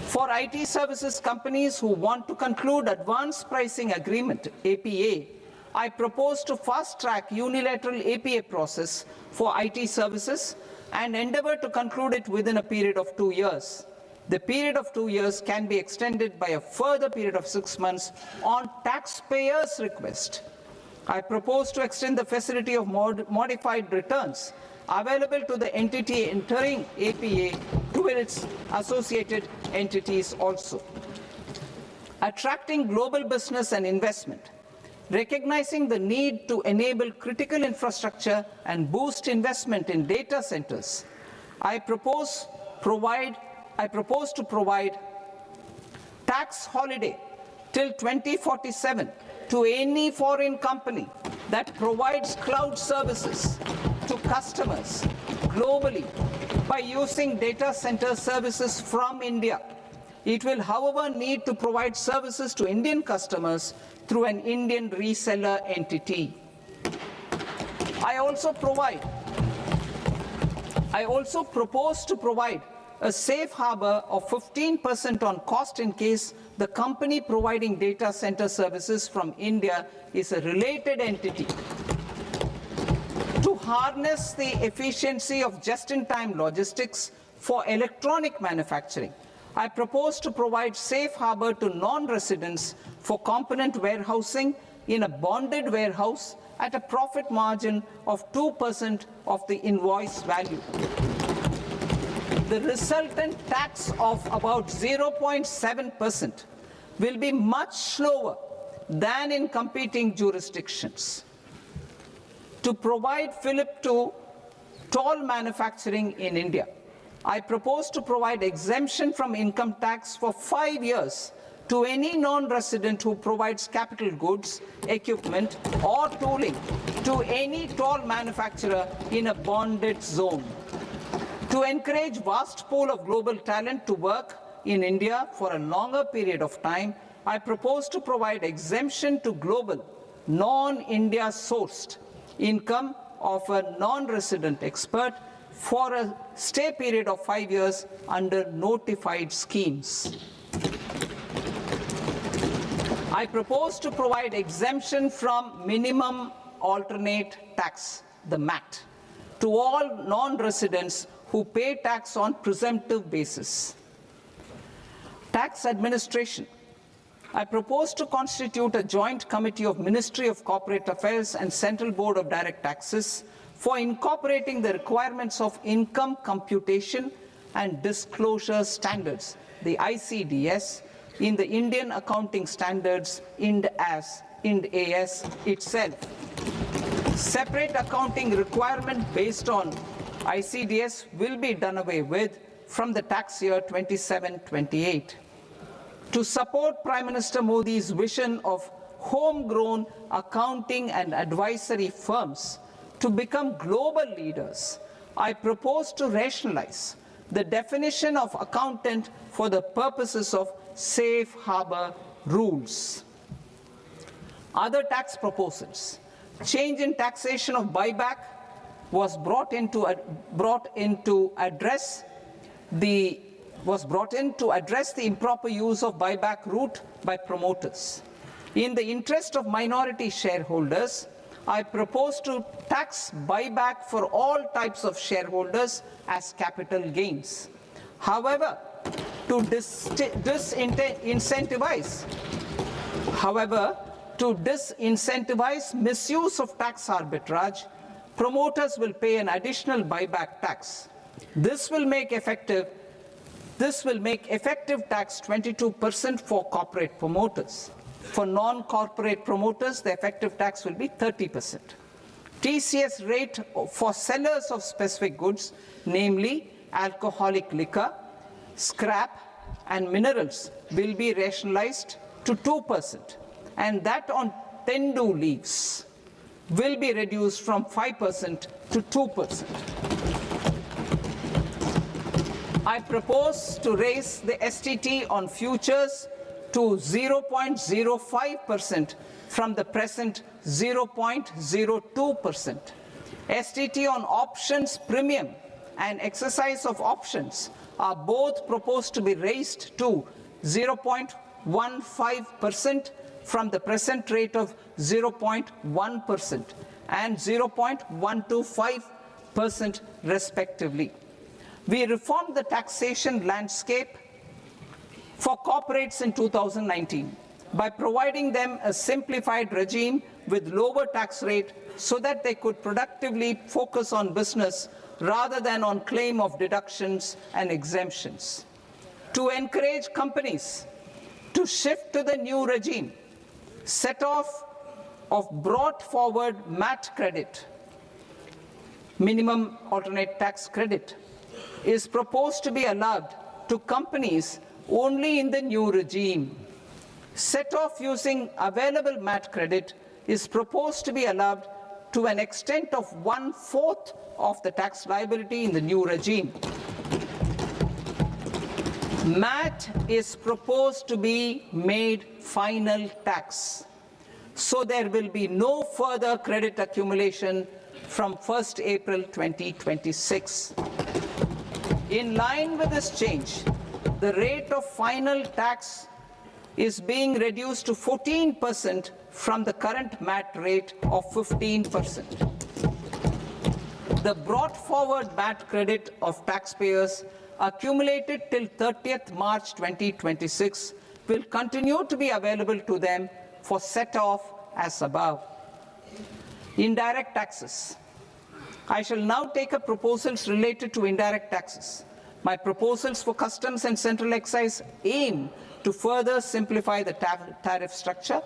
For IT services companies who want to conclude advanced pricing agreement, APA, I propose to fast-track unilateral APA process for IT services and endeavor to conclude it within a period of 2 years. The period of 2 years can be extended by a further period of 6 months on taxpayers' request. I propose to extend the facility of modified returns available to the entity entering APA to its associated entities also. Attracting global business and investment. Recognizing the need to enable critical infrastructure and boost investment in data centers, I propose to provide tax holiday till 2047 to any foreign company that provides cloud services to customers globally by using data center services from India. It will, however, need to provide services to Indian customers through an Indian reseller entity. I also propose to provide a safe harbor of 15% on cost in case the company providing data center services from India is a related entity. To harness the efficiency of just-in-time logistics for electronic manufacturing, I propose to provide safe harbor to non-residents for component warehousing in a bonded warehouse at a profit margin of 2% of the invoice value. The resultant tax of about 0.7% will be much lower than in competing jurisdictions. To provide fillip to toll manufacturing in India, I propose to provide exemption from income tax for 5 years to any non-resident who provides capital goods, equipment, or tooling to any toll manufacturer in a bonded zone. To encourage vast pool of global talent to work in India for a longer period of time, I propose to provide exemption to global, non-India sourced income of a non-resident expert for a stay period of 5 years under notified schemes. I propose to provide exemption from minimum alternate tax, the MAT, to all non-residents who pay tax on presumptive basis. Tax administration. I propose to constitute a joint committee of Ministry of Corporate Affairs and Central Board of Direct Taxes for incorporating the requirements of income computation and disclosure standards, the ICDS, in the Indian Accounting Standards Ind AS itself. Separate accounting requirement based on ICDS will be done away with from the tax year 27-28. To support Prime Minister Modi's vision of homegrown accounting and advisory firms to become global leaders, I propose to rationalize the definition of accountant for the purposes of safe harbor rules. Other tax proposals. Change in taxation of buyback was brought in to address the improper use of buyback route by promoters. In the interest of minority shareholders, I propose to tax buyback for all types of shareholders as capital gains. However, to disincentivize misuse of tax arbitrage, promoters will pay an additional buyback tax. This will make effective tax 22% for corporate promoters. For non-corporate promoters, the effective tax will be 30%. TCS rate for sellers of specific goods, namely alcoholic liquor, scrap, and minerals, will be rationalized to 2%, and that on tendu leaves will be reduced from 5% to 2%. I propose to raise the STT on futures to 0.05% from the present 0.02%. STT on options premium and exercise of options are both proposed to be raised to 0.15% from the present rate of 0.1% and 0.125% respectively. We reformed the taxation landscape for corporates in 2019 by providing them a simplified regime with lower tax rate so that they could productively focus on business rather than on claim of deductions and exemptions. To encourage companies to shift to the new regime, set-off of brought forward MAT credit, minimum alternate tax credit, is proposed to be allowed to companies only in the new regime. Set-off using available MAT credit is proposed to be allowed to an extent of 1/4 of the tax liability in the new regime. MAT is proposed to be made final tax, so there will be no further credit accumulation from 1st April 2026. In line with this change, the rate of final tax is being reduced to 14% from the current MAT rate of 15%. The brought forward MAT credit of taxpayers accumulated till 30th March 2026 will continue to be available to them for set-off as above. Indirect taxes. I shall now take up proposals related to indirect taxes. My proposals for customs and central excise aim to further simplify the tariff structure,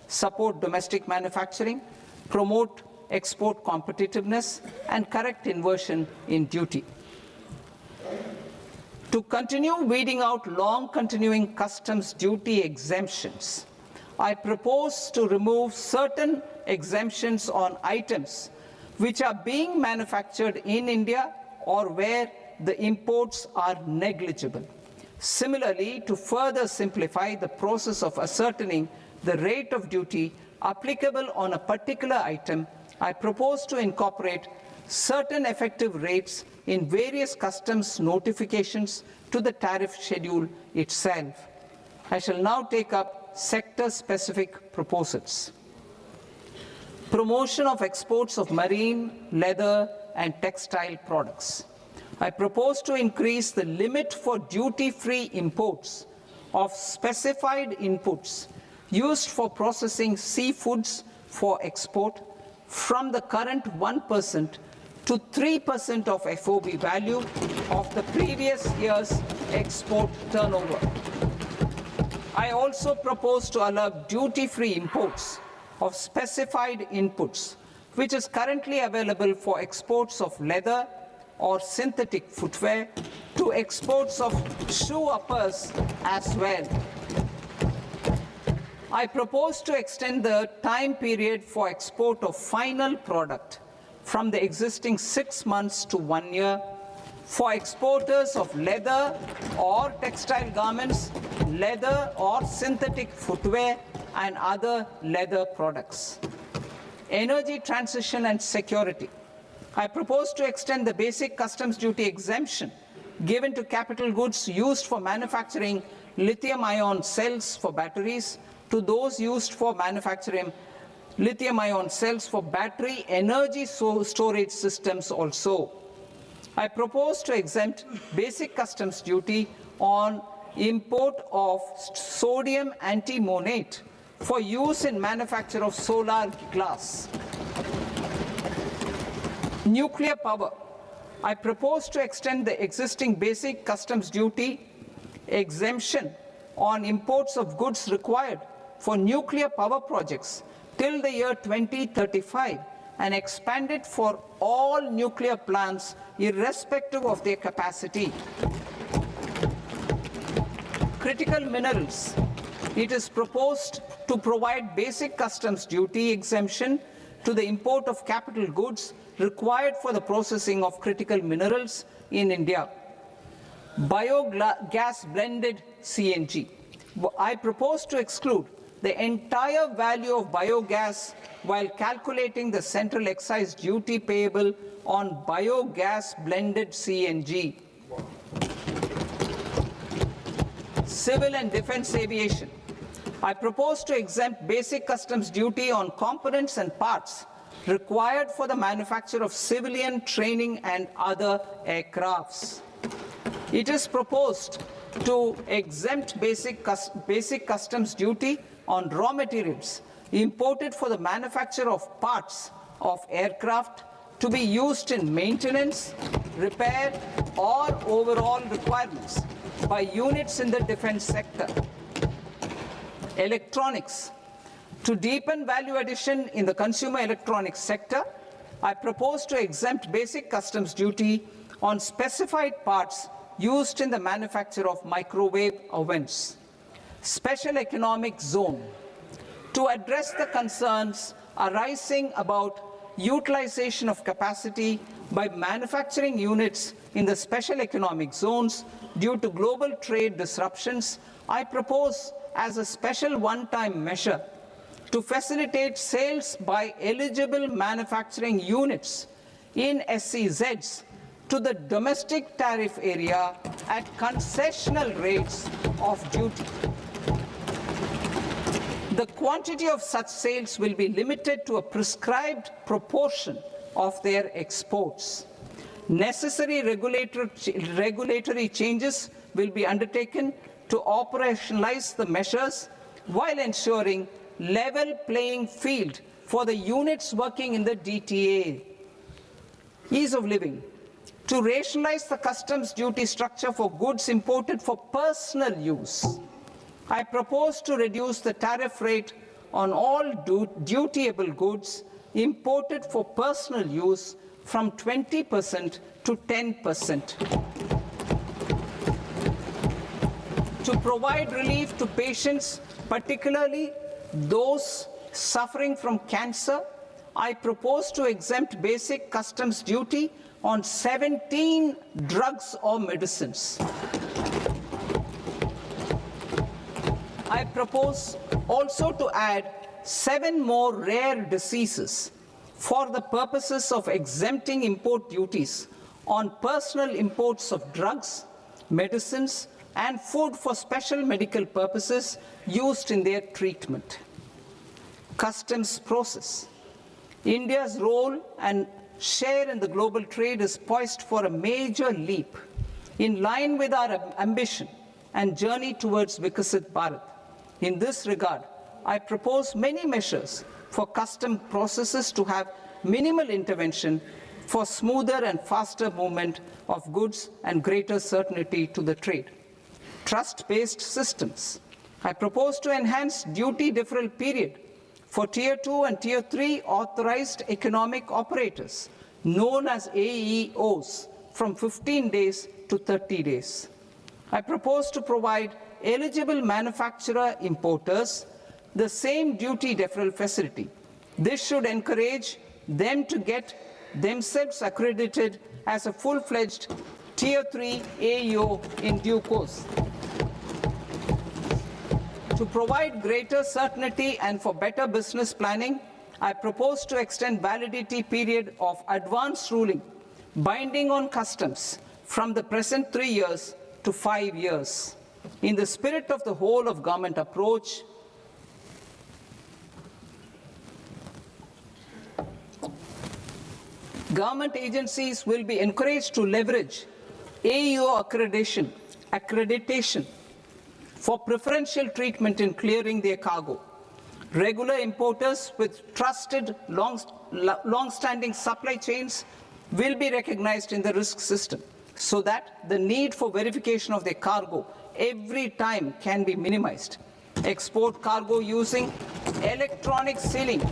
support domestic manufacturing, promote export competitiveness, and correct inversion in duty. To continue weeding out long-continuing customs duty exemptions, I propose to remove certain exemptions on items which are being manufactured in India or where the imports are negligible. Similarly, to further simplify the process of ascertaining the rate of duty applicable on a particular item, I propose to incorporate certain effective rates in various customs notifications to the tariff schedule itself. I shall now take up sector-specific proposals. Promotion of exports of marine, leather, and textile products. I propose to increase the limit for duty-free imports of specified inputs used for processing seafoods for export from the current 1% to 3% of FOB value of the previous year's export turnover. I also propose to allow duty-free imports of specified inputs, which is currently available for exports of leather or synthetic footwear, to exports of shoe uppers as well. I propose to extend the time period for export of final product from the existing 6 months to 1 year for exporters of leather or textile garments, leather or synthetic footwear, and other leather products. Energy transition and security. I propose to extend the basic customs duty exemption given to capital goods used for manufacturing lithium-ion cells for batteries to those used for manufacturing lithium-ion cells for battery energy storage systems also. I propose to exempt basic customs duty on import of sodium antimonate for use in manufacture of solar glass. Nuclear power. I propose to extend the existing basic customs duty exemption on imports of goods required for nuclear power projects till the year 2035 and expand it for all nuclear plants irrespective of their capacity. Critical minerals. It is proposed to provide basic customs duty exemption to the import of capital goods required for the processing of critical minerals in India. Biogas blended CNG. I propose to exclude the entire value of biogas while calculating the central excise duty payable on biogas blended CNG. Civil and defense aviation. I propose to exempt basic customs duty on components and parts required for the manufacture of civilian training and other aircrafts. It is proposed to exempt basic customs duty on raw materials imported for the manufacture of parts of aircraft to be used in maintenance, repair, or overall requirements by units in the defense sector. Electronics. To deepen value addition in the consumer electronics sector, I propose to exempt basic customs duty on specified parts used in the manufacture of microwave ovens. Special economic zone. To address the concerns arising about utilization of capacity by manufacturing units in the special economic zones due to global trade disruptions, I propose as a special one-time measure to facilitate sales by eligible manufacturing units in SEZs to the domestic tariff area at concessional rates of duty. The quantity of such sales will be limited to a prescribed proportion of their exports. Necessary regulatory changes will be undertaken to operationalize the measures while ensuring level playing field for the units working in the DTA. Ease of living. To rationalize the customs duty structure for goods imported for personal use, I propose to reduce the tariff rate on all dutiable goods imported for personal use from 20% to 10%. To provide relief to patients, particularly those suffering from cancer, I propose to exempt basic customs duty on 17 drugs or medicines. I propose also to add 7 more rare diseases for the purposes of exempting import duties on personal imports of drugs, medicines, and food for special medical purposes used in their treatment. Customs process. India's role and share in the global trade is poised for a major leap in line with our ambition and journey towards Vikasit Bharat. In this regard, I propose many measures for custom processes to have minimal intervention for smoother and faster movement of goods and greater certainty to the trade. Trust-based systems. I propose to enhance duty deferral period for Tier 2 and Tier 3 authorized economic operators, known as AEOs, from 15 days to 30 days. I propose to provide eligible manufacturer importers the same duty deferral facility. This should encourage them to get themselves accredited as a full-fledged Tier 3 AEO in due course. To provide greater certainty and for better business planning, I propose to extend validity period of advance ruling binding on customs from the present 3 years to 5 years. In the spirit of the whole of government approach, government agencies will be encouraged to leverage AEO accreditation for preferential treatment in clearing their cargo. Regular importers with trusted long-standing supply chains will be recognized in the risk system so that the need for verification of their cargo every time can be minimized. Export cargo using electronic sealing.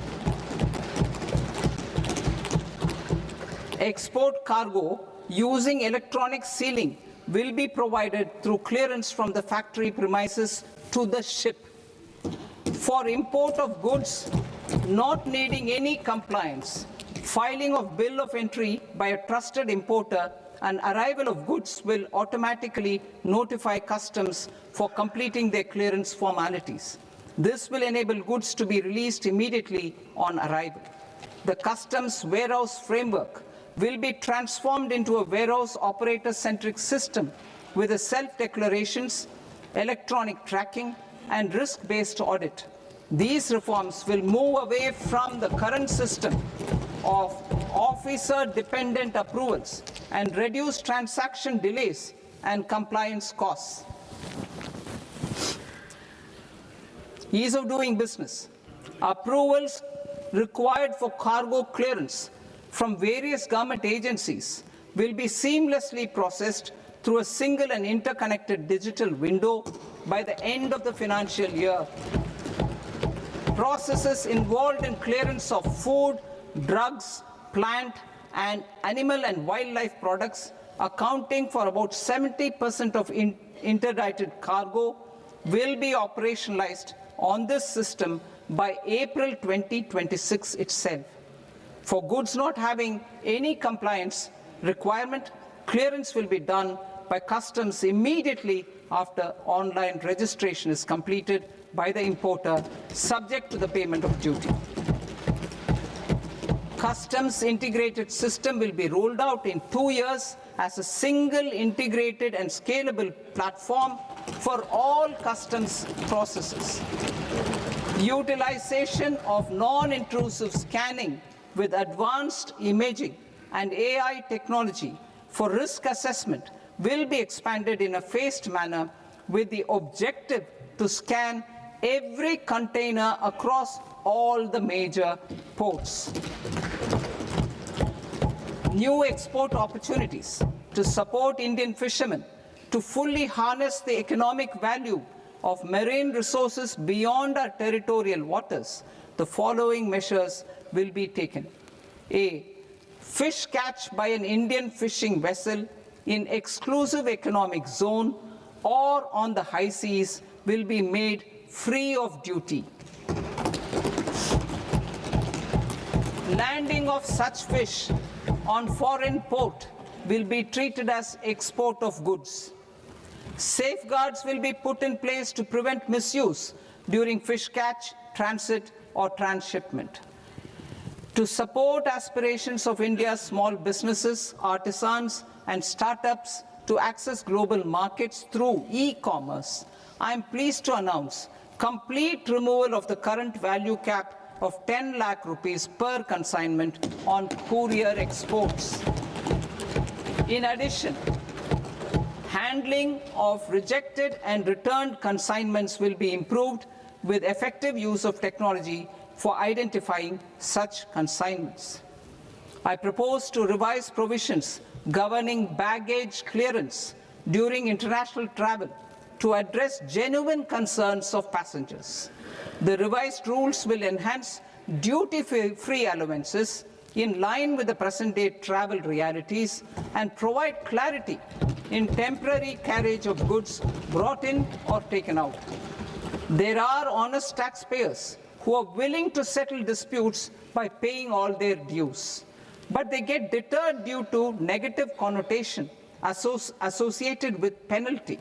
Export cargo using electronic sealing will be provided through clearance from the factory premises to the ship. For import of goods not needing any compliance, filing of bill of entry by a trusted importer and arrival of goods will automatically notify customs for completing their clearance formalities. This will enable goods to be released immediately on arrival. The customs warehouse framework will be transformed into a warehouse operator-centric system with a self-declarations, electronic tracking, and risk-based audit. These reforms will move away from the current system of officer-dependent approvals and reduce transaction delays and compliance costs. Ease of doing business. Approvals required for cargo clearance from various government agencies will be seamlessly processed through a single and interconnected digital window by the end of the financial year. Processes involved in clearance of food, drugs, plant, and animal and wildlife products, accounting for about 70% of interdicted cargo, will be operationalized on this system by April 2026 itself. For goods not having any compliance requirement, clearance will be done by customs immediately after online registration is completed by the importer, subject to the payment of duty. Customs integrated system will be rolled out in 2 years as a single integrated and scalable platform for all customs processes. Utilization of non-intrusive scanning with advanced imaging and AI technology for risk assessment will be expanded in a phased manner with the objective to scan every container across all the major ports. New export opportunities to support Indian fishermen to fully harness the economic value of marine resources beyond our territorial waters. The following measures will be taken. A. Fish catch by an Indian fishing vessel in exclusive economic zone or on the high seas will be made free of duty. Landing of such fish on foreign port will be treated as export of goods. Safeguards will be put in place to prevent misuse during fish catch, transit, or transshipment. To support aspirations of India's small businesses, artisans, and startups to access global markets through e-commerce, I am pleased to announce complete removal of the current value cap of 10 lakh rupees per consignment on courier exports. In addition, handling of rejected and returned consignments will be improved with effective use of technology for identifying such consignments. I propose to revise provisions governing baggage clearance during international travel to address genuine concerns of passengers. The revised rules will enhance duty-free allowances in line with the present-day travel realities and provide clarity in temporary carriage of goods brought in or taken out. There are honest taxpayers who are willing to settle disputes by paying all their dues, but they get deterred due to negative connotation associated with penalty,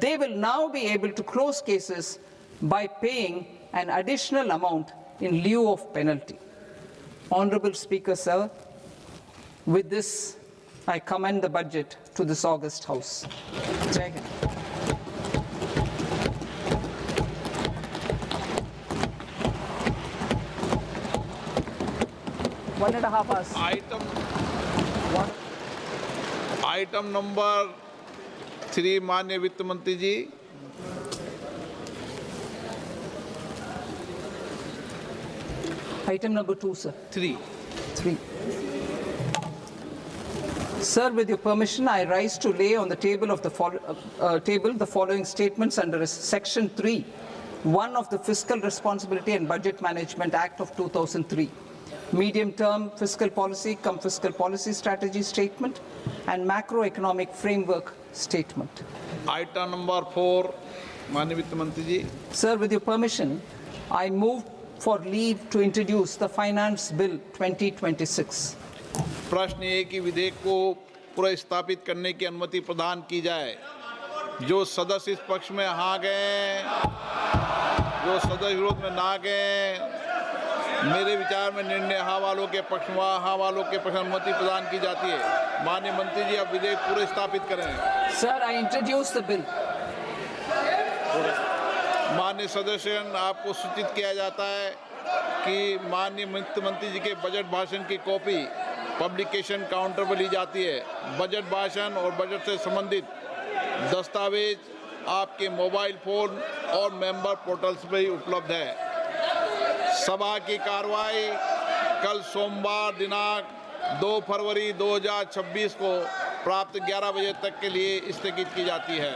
they will now be able to close cases by paying an additional amount in lieu of penalty. Honorable Speaker, sir, with this, I commend the budget to this august House. Jai Hind. One and a half hours. Item number 3 माननीय वित्त मंत्री जी। Item number 2, sir. 3। Sir, with your permission, I rise to lay on the table of the following statements under Section 3, 1 of the Fiscal Responsibility and Budget Management Act of 2003. Medium-term fiscal policy, fiscal policy strategy statement, and macroeconomic framework statement. Item number 4 माननीय वित्त मंत्री जी। Sir, with your permission, I move for leave to introduce the Finance Bill 2026. प्रश्न ये कि विधेयक को पुनर्स्थापित करने की अनुमति प्रदान की जाए। जो सदस्य इस पक्ष में हाँ गए, जो सदस्य विरोध में ना गए, मेरे विचार में निर्णय हाँ वालों के पक्ष में हाँ वालों के पक्ष में अनुमति प्रदान की जाती है। माननीय मंत्री जी, अब विधेयक पूरे स्थापित करें। Sir, I introduce the bill. माननीय सदस्यगण, आपको सूचित किया जाता है कि माननीय वित्त मंत्री जी के बजट भाषण की कॉपी पब्लिकेशन काउंटर पर ली जाती है। बजट भाषण और बजट से संबंधित दस्तावेज आपके मोबाइल फोन और मेंबर पोर्टल्स पर ही उपलब्ध है। सभा की कार्रवाई कल सोमवार दिनांक 2 फरवरी 2026 को प्राप्त 11 बजे तक के लिए स्थगित की जाती है।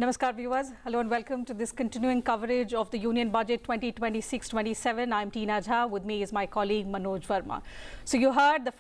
Namaskar viewers, hello and welcome to this continuing coverage of the Union Budget 2026-27. I'm Tina Jha, with me is my colleague Manoj Verma. So you heard the